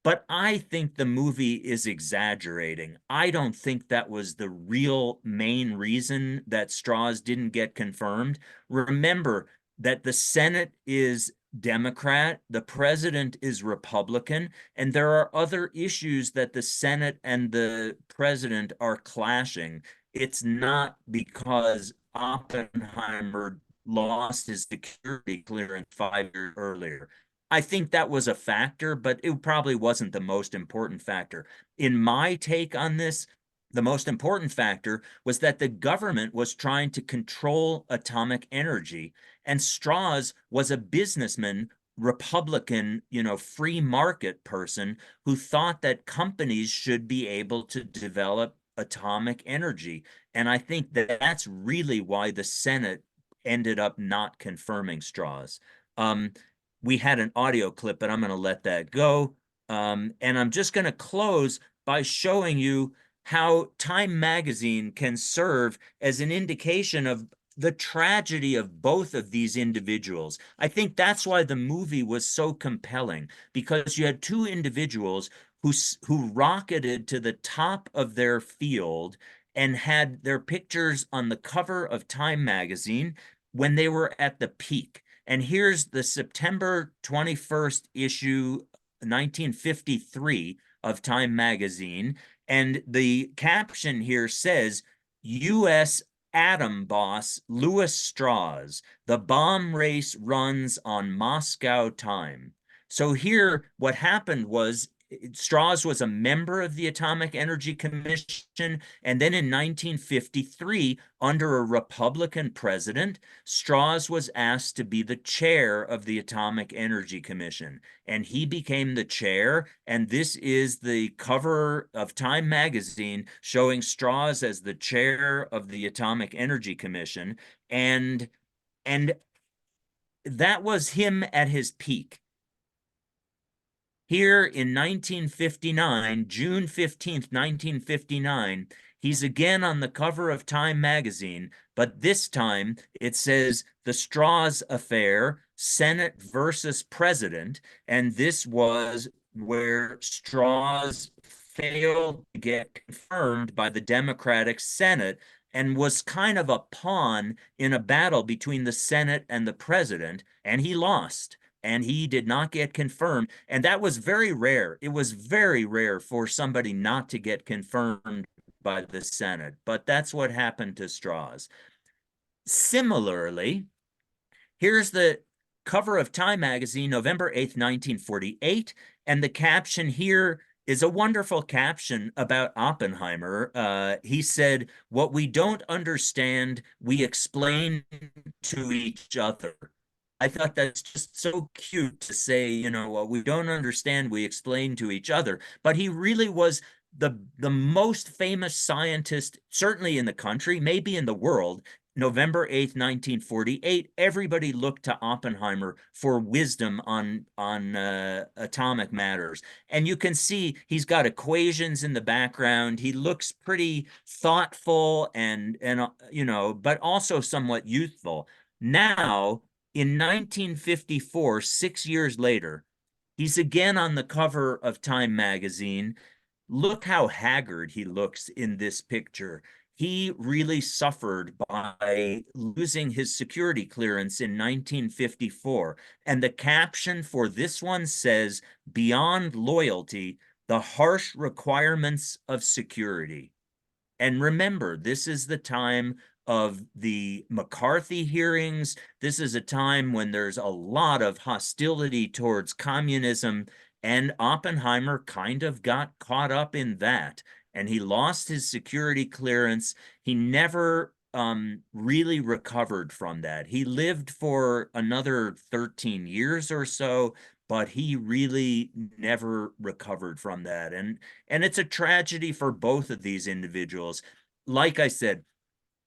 [SPEAKER 2] But I think the movie is exaggerating. I don't think that was the real main reason that Strauss didn't get confirmed. Remember that the Senate is Democrat, the president is Republican, and there are other issues that the Senate and the president are clashing. It's not because Oppenheimer lost his security clearance 5 years earlier. I think that was a factor, but it probably wasn't the most important factor. In my take on this, the most important factor was that the government was trying to control atomic energy, and Strauss was a businessman, Republican, free market person who thought that companies should be able to develop atomic energy. And I think that that's really why the Senate ended up not confirming Strauss. We had an audio clip, but I'm going to let that go. And I'm just going to close by showing you how Time magazine can serve as an indication of the tragedy of both of these individuals. I think that's why the movie was so compelling, because you had two individuals who rocketed to the top of their field and had their pictures on the cover of Time magazine when they were at the peak. And here's the September 21st issue, 1953 of Time magazine. And the caption here says, U.S. atom boss Louis Strauss, the bomb race runs on Moscow time. So here, what happened was Strauss was a member of the Atomic Energy Commission, and then in 1953, under a Republican president, Strauss was asked to be the chair of the Atomic Energy Commission, and he became the chair, and this is the cover of Time magazine showing Strauss as the chair of the Atomic Energy Commission, and that was him at his peak. Here in 1959, June 15th, 1959, he's again on the cover of Time magazine, but this time it says the Strauss affair, Senate versus President, and this was where Strauss failed to get confirmed by the Democratic Senate and was kind of a pawn in a battle between the Senate and the president, and he lost. And he did not get confirmed. And that was very rare. It was very rare for somebody not to get confirmed by the Senate. But that's what happened to Strauss. Similarly, here's the cover of Time magazine, November 8th, 1948. And the caption here is a wonderful caption about Oppenheimer. He said, "What we don't understand, we explain to each other." I thought that's just so cute to say, what we don't understand, we explain to each other. But he really was the most famous scientist, certainly in the country, maybe in the world. November 8th, 1948, everybody looked to Oppenheimer for wisdom on atomic matters. And you can see he's got equations in the background. He looks pretty thoughtful and you know, but also somewhat youthful. Now, in 1954, 6 years later, he's again on the cover of Time magazine. Look how haggard he looks in this picture. He really suffered by losing his security clearance in 1954. And the caption for this one says, "Beyond loyalty, the harsh requirements of security." And remember, this is the time of the McCarthy hearings. This is a time when there's a lot of hostility towards communism, and Oppenheimer kind of got caught up in that. And he lost his security clearance. He never really recovered from that. He lived for another 13 years or so, but he really never recovered from that. And it's a tragedy for both of these individuals. Like I said,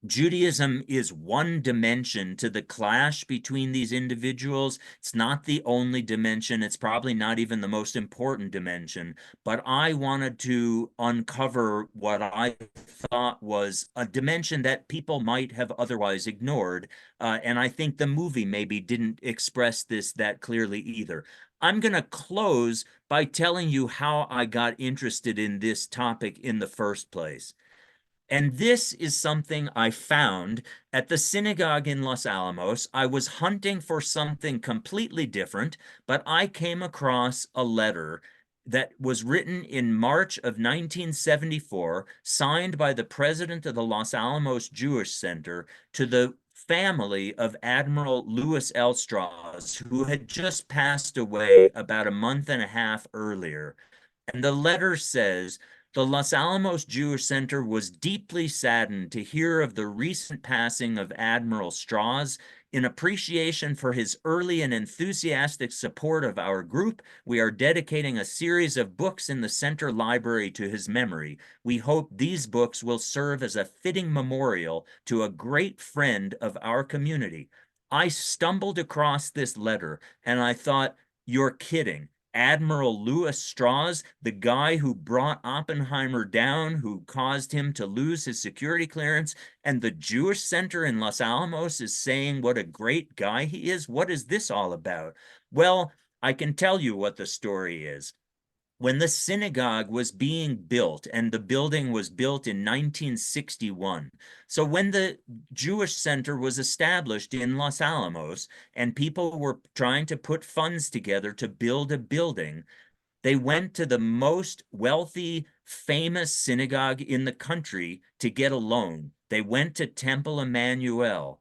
[SPEAKER 2] Judaism is one dimension to the clash between these individuals. It's not the only dimension. It's probably not even the most important dimension. But I wanted to uncover what I thought was a dimension that people might have otherwise ignored. And I think the movie maybe didn't express this that clearly either. I'm going to close by telling you how I got interested in this topic in the first place. And this is something I found at the synagogue in Los Alamos. I was hunting for something completely different, but I came across a letter that was written in March of 1974, signed by the president of the Los Alamos Jewish Center to the family of Admiral Louis L. Strauss, who had just passed away about a month and a half earlier. And the letter says, "The Los Alamos Jewish Center was deeply saddened to hear of the recent passing of Admiral Strauss. In appreciation for his early and enthusiastic support of our group, we are dedicating a series of books in the center library to his memory. We hope these books will serve as a fitting memorial to a great friend of our community." I stumbled across this letter and I thought, you're kidding. Admiral Louis Strauss, the guy who brought Oppenheimer down, who caused him to lose his security clearance, and the Jewish Center in Los Alamos is saying what a great guy he is? What is this all about? Well, I can tell you what the story is. When the synagogue was being built, and the building was built in 1961, so when the Jewish Center was established in Los Alamos and people were trying to put funds together to build a building, they went to the most wealthy, famous synagogue in the country to get a loan. They went to Temple Emmanuel,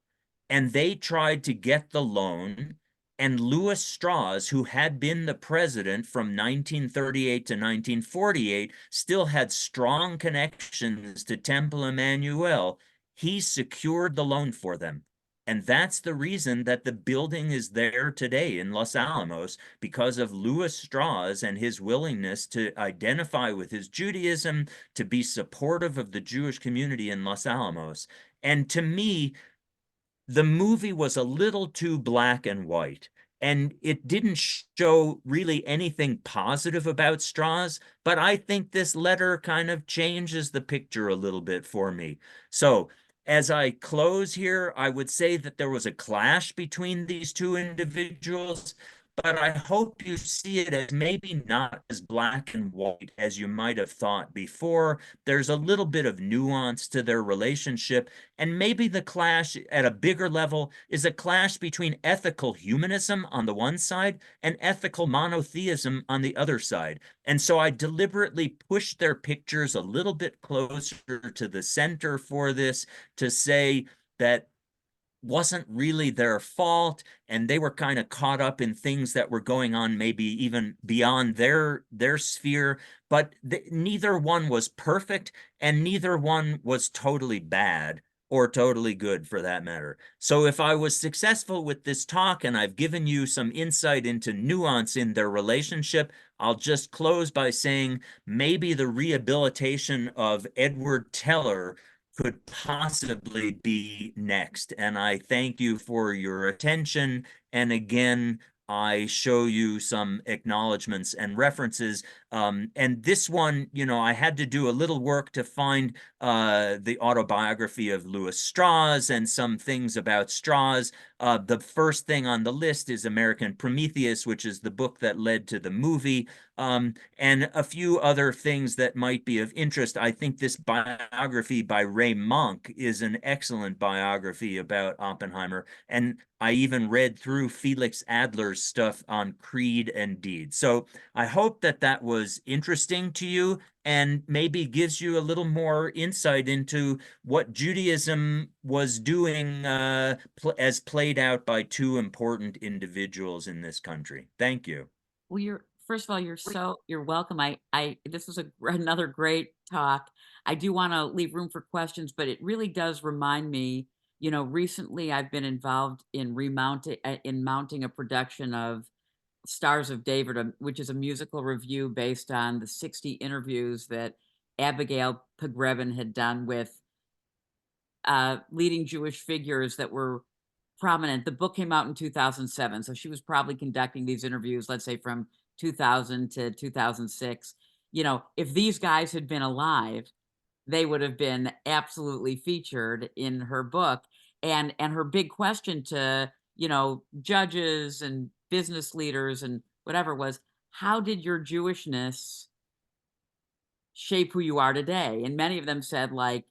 [SPEAKER 2] and they tried to get the loan. And Louis Strauss, who had been the president from 1938 to 1948, still had strong connections to Temple Emmanuel. He secured the loan for them. And that's the reason that the building is there today in Los Alamos, because of Louis Strauss and his willingness to identify with his Judaism, to be supportive of the Jewish community in Los Alamos. And to me, the movie was a little too black and white, and it didn't show really anything positive about Strauss, but I think this letter kind of changes the picture a little bit for me. So as I close here, I would say that there was a clash between these two individuals, but I hope you see it as maybe not as black and white as you might have thought before. There's a little bit of nuance to their relationship, and maybe the clash at a bigger level is a clash between ethical humanism on the one side and ethical monotheism on the other side. And so I deliberately pushed their pictures a little bit closer to the center for this, to say that wasn't really their fault, and they were kind of caught up in things that were going on maybe even beyond their sphere, but neither one was perfect and neither one was totally bad. or totally good for that matter. So if I was successful with this talk and I've given you some insight into nuance in their relationship, I'll just close by saying maybe the rehabilitation of Edward Teller could possibly be next. And I thank you for your attention. And again, I show you some acknowledgments and references. And this one, you know, I had to do a little work to find the autobiography of Louis Strauss and some things about Strauss. The first thing on the list is American Prometheus, which is the book that led to the movie, and a few other things that might be of interest. I think this biography by Ray Monk is an excellent biography about Oppenheimer, and I even read through Felix Adler's stuff on Creed and Deed. So I hope that that was interesting to you and maybe gives you a little more insight into what Judaism was doing as played out by two important individuals in this country. Thank you.
[SPEAKER 1] Well, first of all, you're welcome. This was another great talk. I do want to leave room for questions, but it really does remind me, you know, recently I've been involved in mounting a production of Stars of David, which is a musical review based on the 60 interviews that Abigail Pogrebin had done with leading Jewish figures that were prominent. The book came out in 2007, so she was probably conducting these interviews, let's say from 2000 to 2006. You know, if these guys had been alive, they would have been absolutely featured in her book. And her big question to, you know, judges and business leaders and whatever was, how did your Jewishness shape who you are today? And many of them said, like,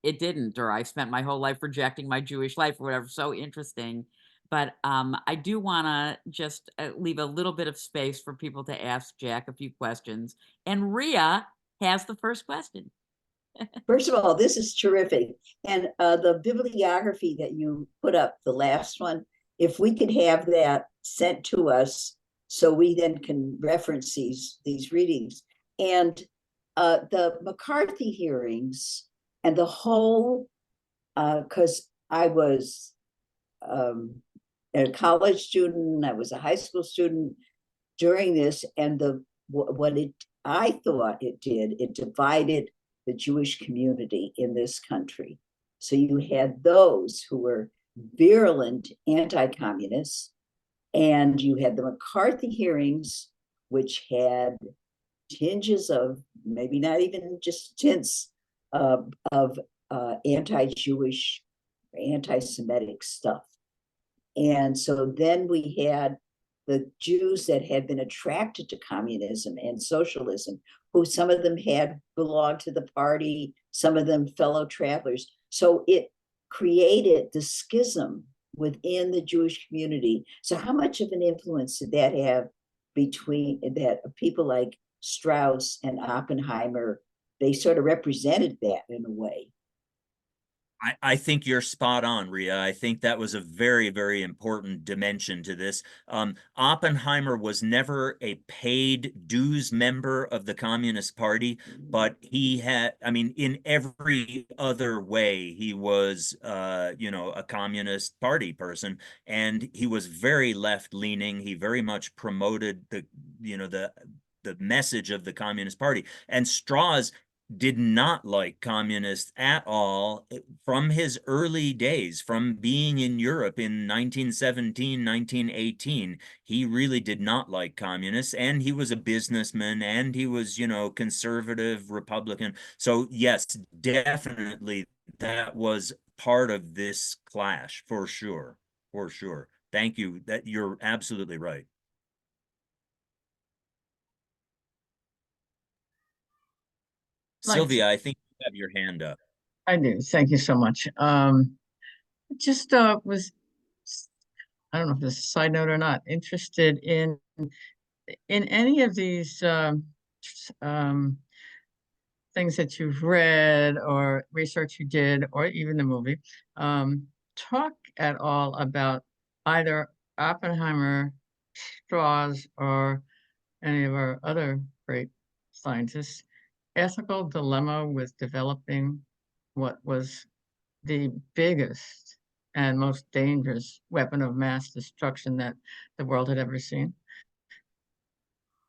[SPEAKER 1] it didn't, or I spent my whole life rejecting my Jewish life or whatever. So interesting. But I do want to just leave a little bit of space for people to ask Jack a few questions. And Rhea has the first question.
[SPEAKER 4] First of all, this is terrific. And the bibliography that you put up, the last one, if we could have that sent to us so we then can reference these readings. And the McCarthy hearings and the whole, because I was a college student, I was a high school student during this, and I thought it did, it divided the Jewish community in this country. So you had those who were virulent anti-communists, and you had the McCarthy hearings, which had tinges of, maybe not even just tints of anti-Jewish, anti-Semitic stuff. And so then we had the Jews that had been attracted to communism and socialism, who some of them had belonged to the party, some of them fellow travelers. So it created the schism within the Jewish community. So how much of an influence did that have between that people like Strauss and Oppenheimer? They sort of represented that in a way.
[SPEAKER 2] I think you're spot on, Rhea. I think that was a very, very important dimension to this. Oppenheimer was never a paid dues member of the Communist Party, but he had, I mean, in every other way, he was, you know, a Communist Party person, and he was very left-leaning. He very much promoted the, you know, the message of the Communist Party. And Strauss did not like communists at all from his early days, from being in Europe in 1917, 1918. He really did not like communists, and he was a businessman, and he was, you know, conservative Republican. So yes, definitely that was part of this clash, for sure, for sure. Thank you. That you're absolutely right. Sylvia, I think you have your hand up.
[SPEAKER 5] I do. Thank you so much. Just was, I don't know if this is a side note or not, interested in any of these things that you've read or research you did, or even the movie. Talk at all about either Oppenheimer, Strauss, or any of our other great scientists' ethical dilemma with developing what was the biggest and most dangerous weapon of mass destruction that the world had ever seen?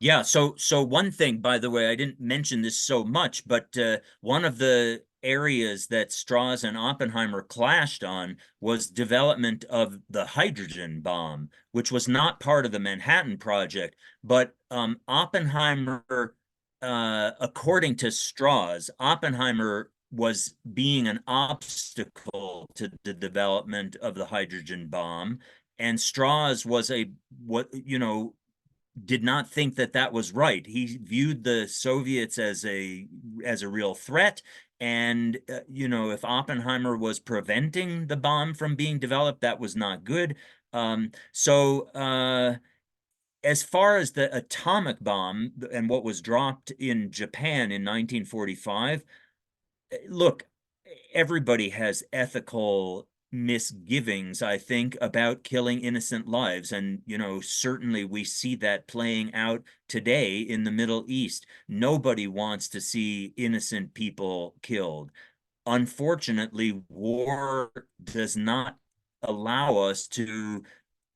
[SPEAKER 2] Yeah, so one thing, by the way, I didn't mention this so much, but one of the areas that Strauss and Oppenheimer clashed on was development of the hydrogen bomb, which was not part of the Manhattan Project. But Oppenheimer, according to Strauss, Oppenheimer was being an obstacle to the development of the hydrogen bomb, and Strauss was did not think that that was right. He viewed the Soviets as a real threat, and if Oppenheimer was preventing the bomb from being developed, that was not good. As far as the atomic bomb and what was dropped in Japan in 1945, look, everybody has ethical misgivings, I think, about killing innocent lives. And, certainly we see that playing out today in the Middle East. Nobody wants to see innocent people killed. Unfortunately, war does not allow us to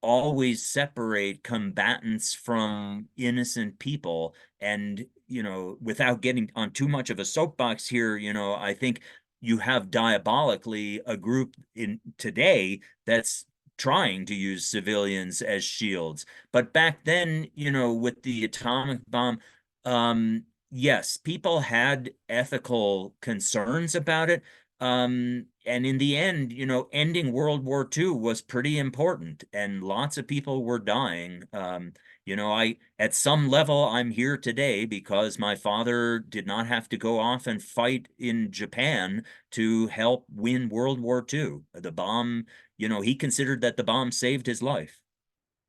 [SPEAKER 2] always separate combatants from innocent people. And, without getting on too much of a soapbox here, I think you have diabolically a group in today that's trying to use civilians as shields. But back then, with the atomic bomb, yes, people had ethical concerns about it. And in the end, ending World War II was pretty important, and lots of people were dying. At some level, I'm here today because my father did not have to go off and fight in Japan to help win World War II. The bomb, he considered that the bomb saved his life.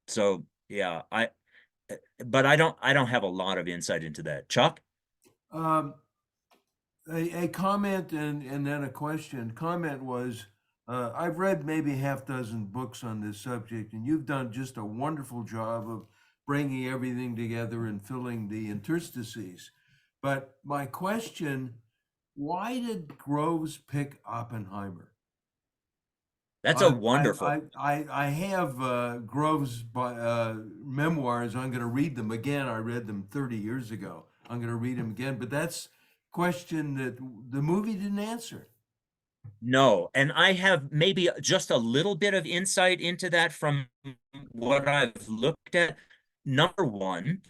[SPEAKER 2] So yeah, but I don't have a lot of insight into that. Chuck?
[SPEAKER 6] Um, a comment and then a question. Comment was, I've read maybe half dozen books on this subject, and you've done just a wonderful job of bringing everything together and filling the interstices. But my question, why did Groves pick Oppenheimer?
[SPEAKER 2] That's a wonderful.
[SPEAKER 6] I have Groves memoirs. I'm going to read them again. I read them 30 years ago. I'm going to read them again. But that's a question that the movie didn't answer.
[SPEAKER 2] No, and I have maybe just a little bit of insight into that from what I've looked at. Number one,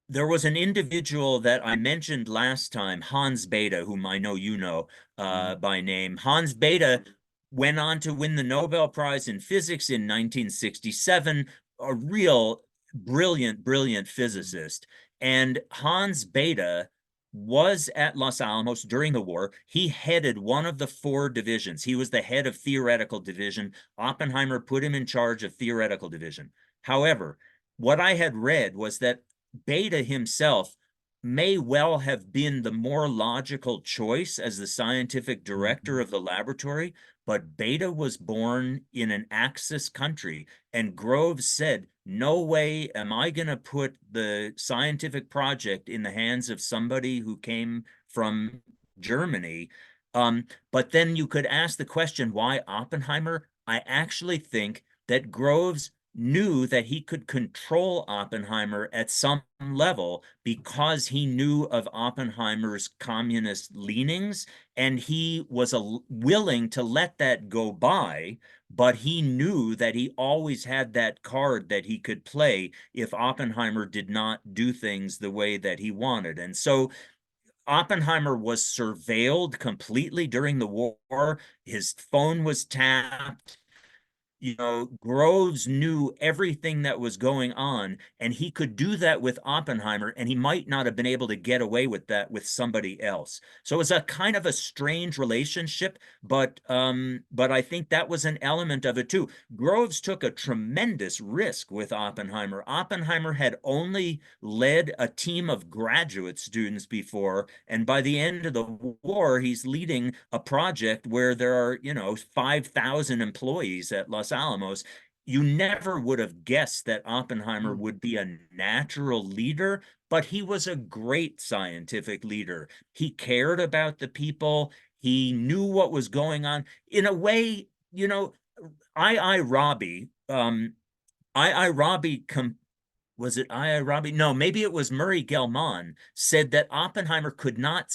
[SPEAKER 2] there was an individual that I mentioned last time, Hans Bethe, whom I know you know by name. Hans Bethe went on to win the Nobel Prize in Physics in 1967, a real brilliant physicist. And Hans Bethe was at Los Alamos during the war. He headed one of the 4 divisions. He was the head of theoretical division. Oppenheimer put him in charge of theoretical division. However, what I had read was that Bethe himself may well have been the more logical choice as the scientific director of the laboratory, but Bethe was born in an Axis country, and Groves said, no way am I going to put the scientific project in the hands of somebody who came from Germany. But then you could ask the question, why Oppenheimer? I actually think that Groves knew that he could control Oppenheimer at some level because he knew of Oppenheimer's communist leanings, and he was willing to let that go by, but he knew that he always had that card that he could play if Oppenheimer did not do things the way that he wanted. And so Oppenheimer was surveilled completely during the war. His phone was tapped. Groves knew everything that was going on, and he could do that with Oppenheimer, and he might not have been able to get away with that with somebody else. So it was a kind of a strange relationship, but I think that was an element of it too. Groves took a tremendous risk with Oppenheimer. Oppenheimer had only led a team of graduate students before, and by the end of the war, he's leading a project where there are, 5,000 employees at Los Alamos. You never would have guessed that Oppenheimer would be a natural leader, but he was a great scientific leader. He cared about the people. He knew what was going on. In a way, Rabbi, Rabbi was it Rabbi? No, maybe it was Murray Gell-Mann said that Oppenheimer could not,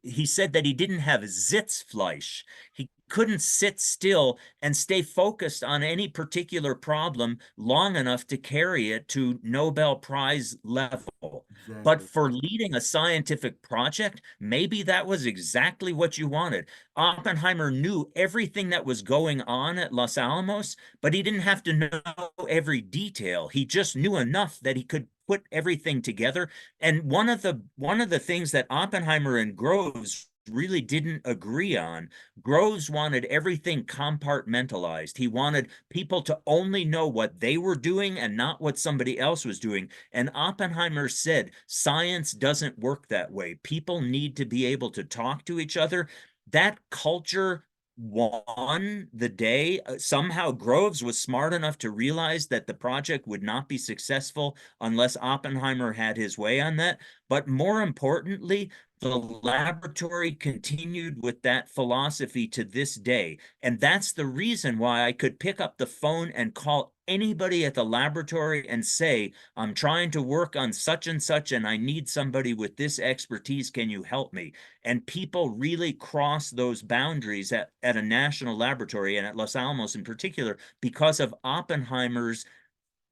[SPEAKER 2] he said that he didn't have Sitzfleisch. He couldn't sit still and stay focused on any particular problem long enough to carry it to Nobel Prize level. But
[SPEAKER 6] Exactly.
[SPEAKER 2] for leading a scientific project, maybe that was exactly what you wanted. Oppenheimer knew everything that was going on at Los Alamos, but he didn't have to know every detail. He just knew enough that he could put everything together. And one of the things that Oppenheimer and Groves really didn't agree on, Groves wanted everything compartmentalized. He wanted people to only know what they were doing and not what somebody else was doing. And Oppenheimer said, science doesn't work that way. People need to be able to talk to each other. That culture won the day. Somehow Groves was smart enough to realize that the project would not be successful unless Oppenheimer had his way on that. But more importantly, the laboratory continued with that philosophy to this day. And that's the reason why I could pick up the phone and call anybody at the laboratory and say, I'm trying to work on such and such, and I need somebody with this expertise. Can you help me? And people really cross those boundaries at a national laboratory, and at Los Alamos in particular, because of Oppenheimer's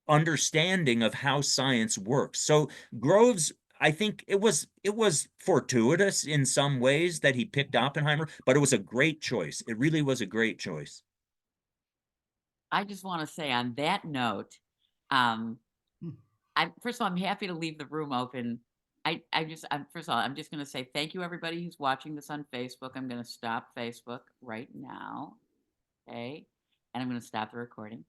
[SPEAKER 2] understanding of how science works. So Groves, I think it was fortuitous in some ways that he picked Oppenheimer, but it was a great choice. It really was a great choice.
[SPEAKER 1] I just want to say on that note, um, first of all, I'm happy to leave the room open. First of all, I'm just going to say thank you, everybody who's watching this on Facebook. I'm going to stop Facebook right now. Okay. And I'm going to stop the recording.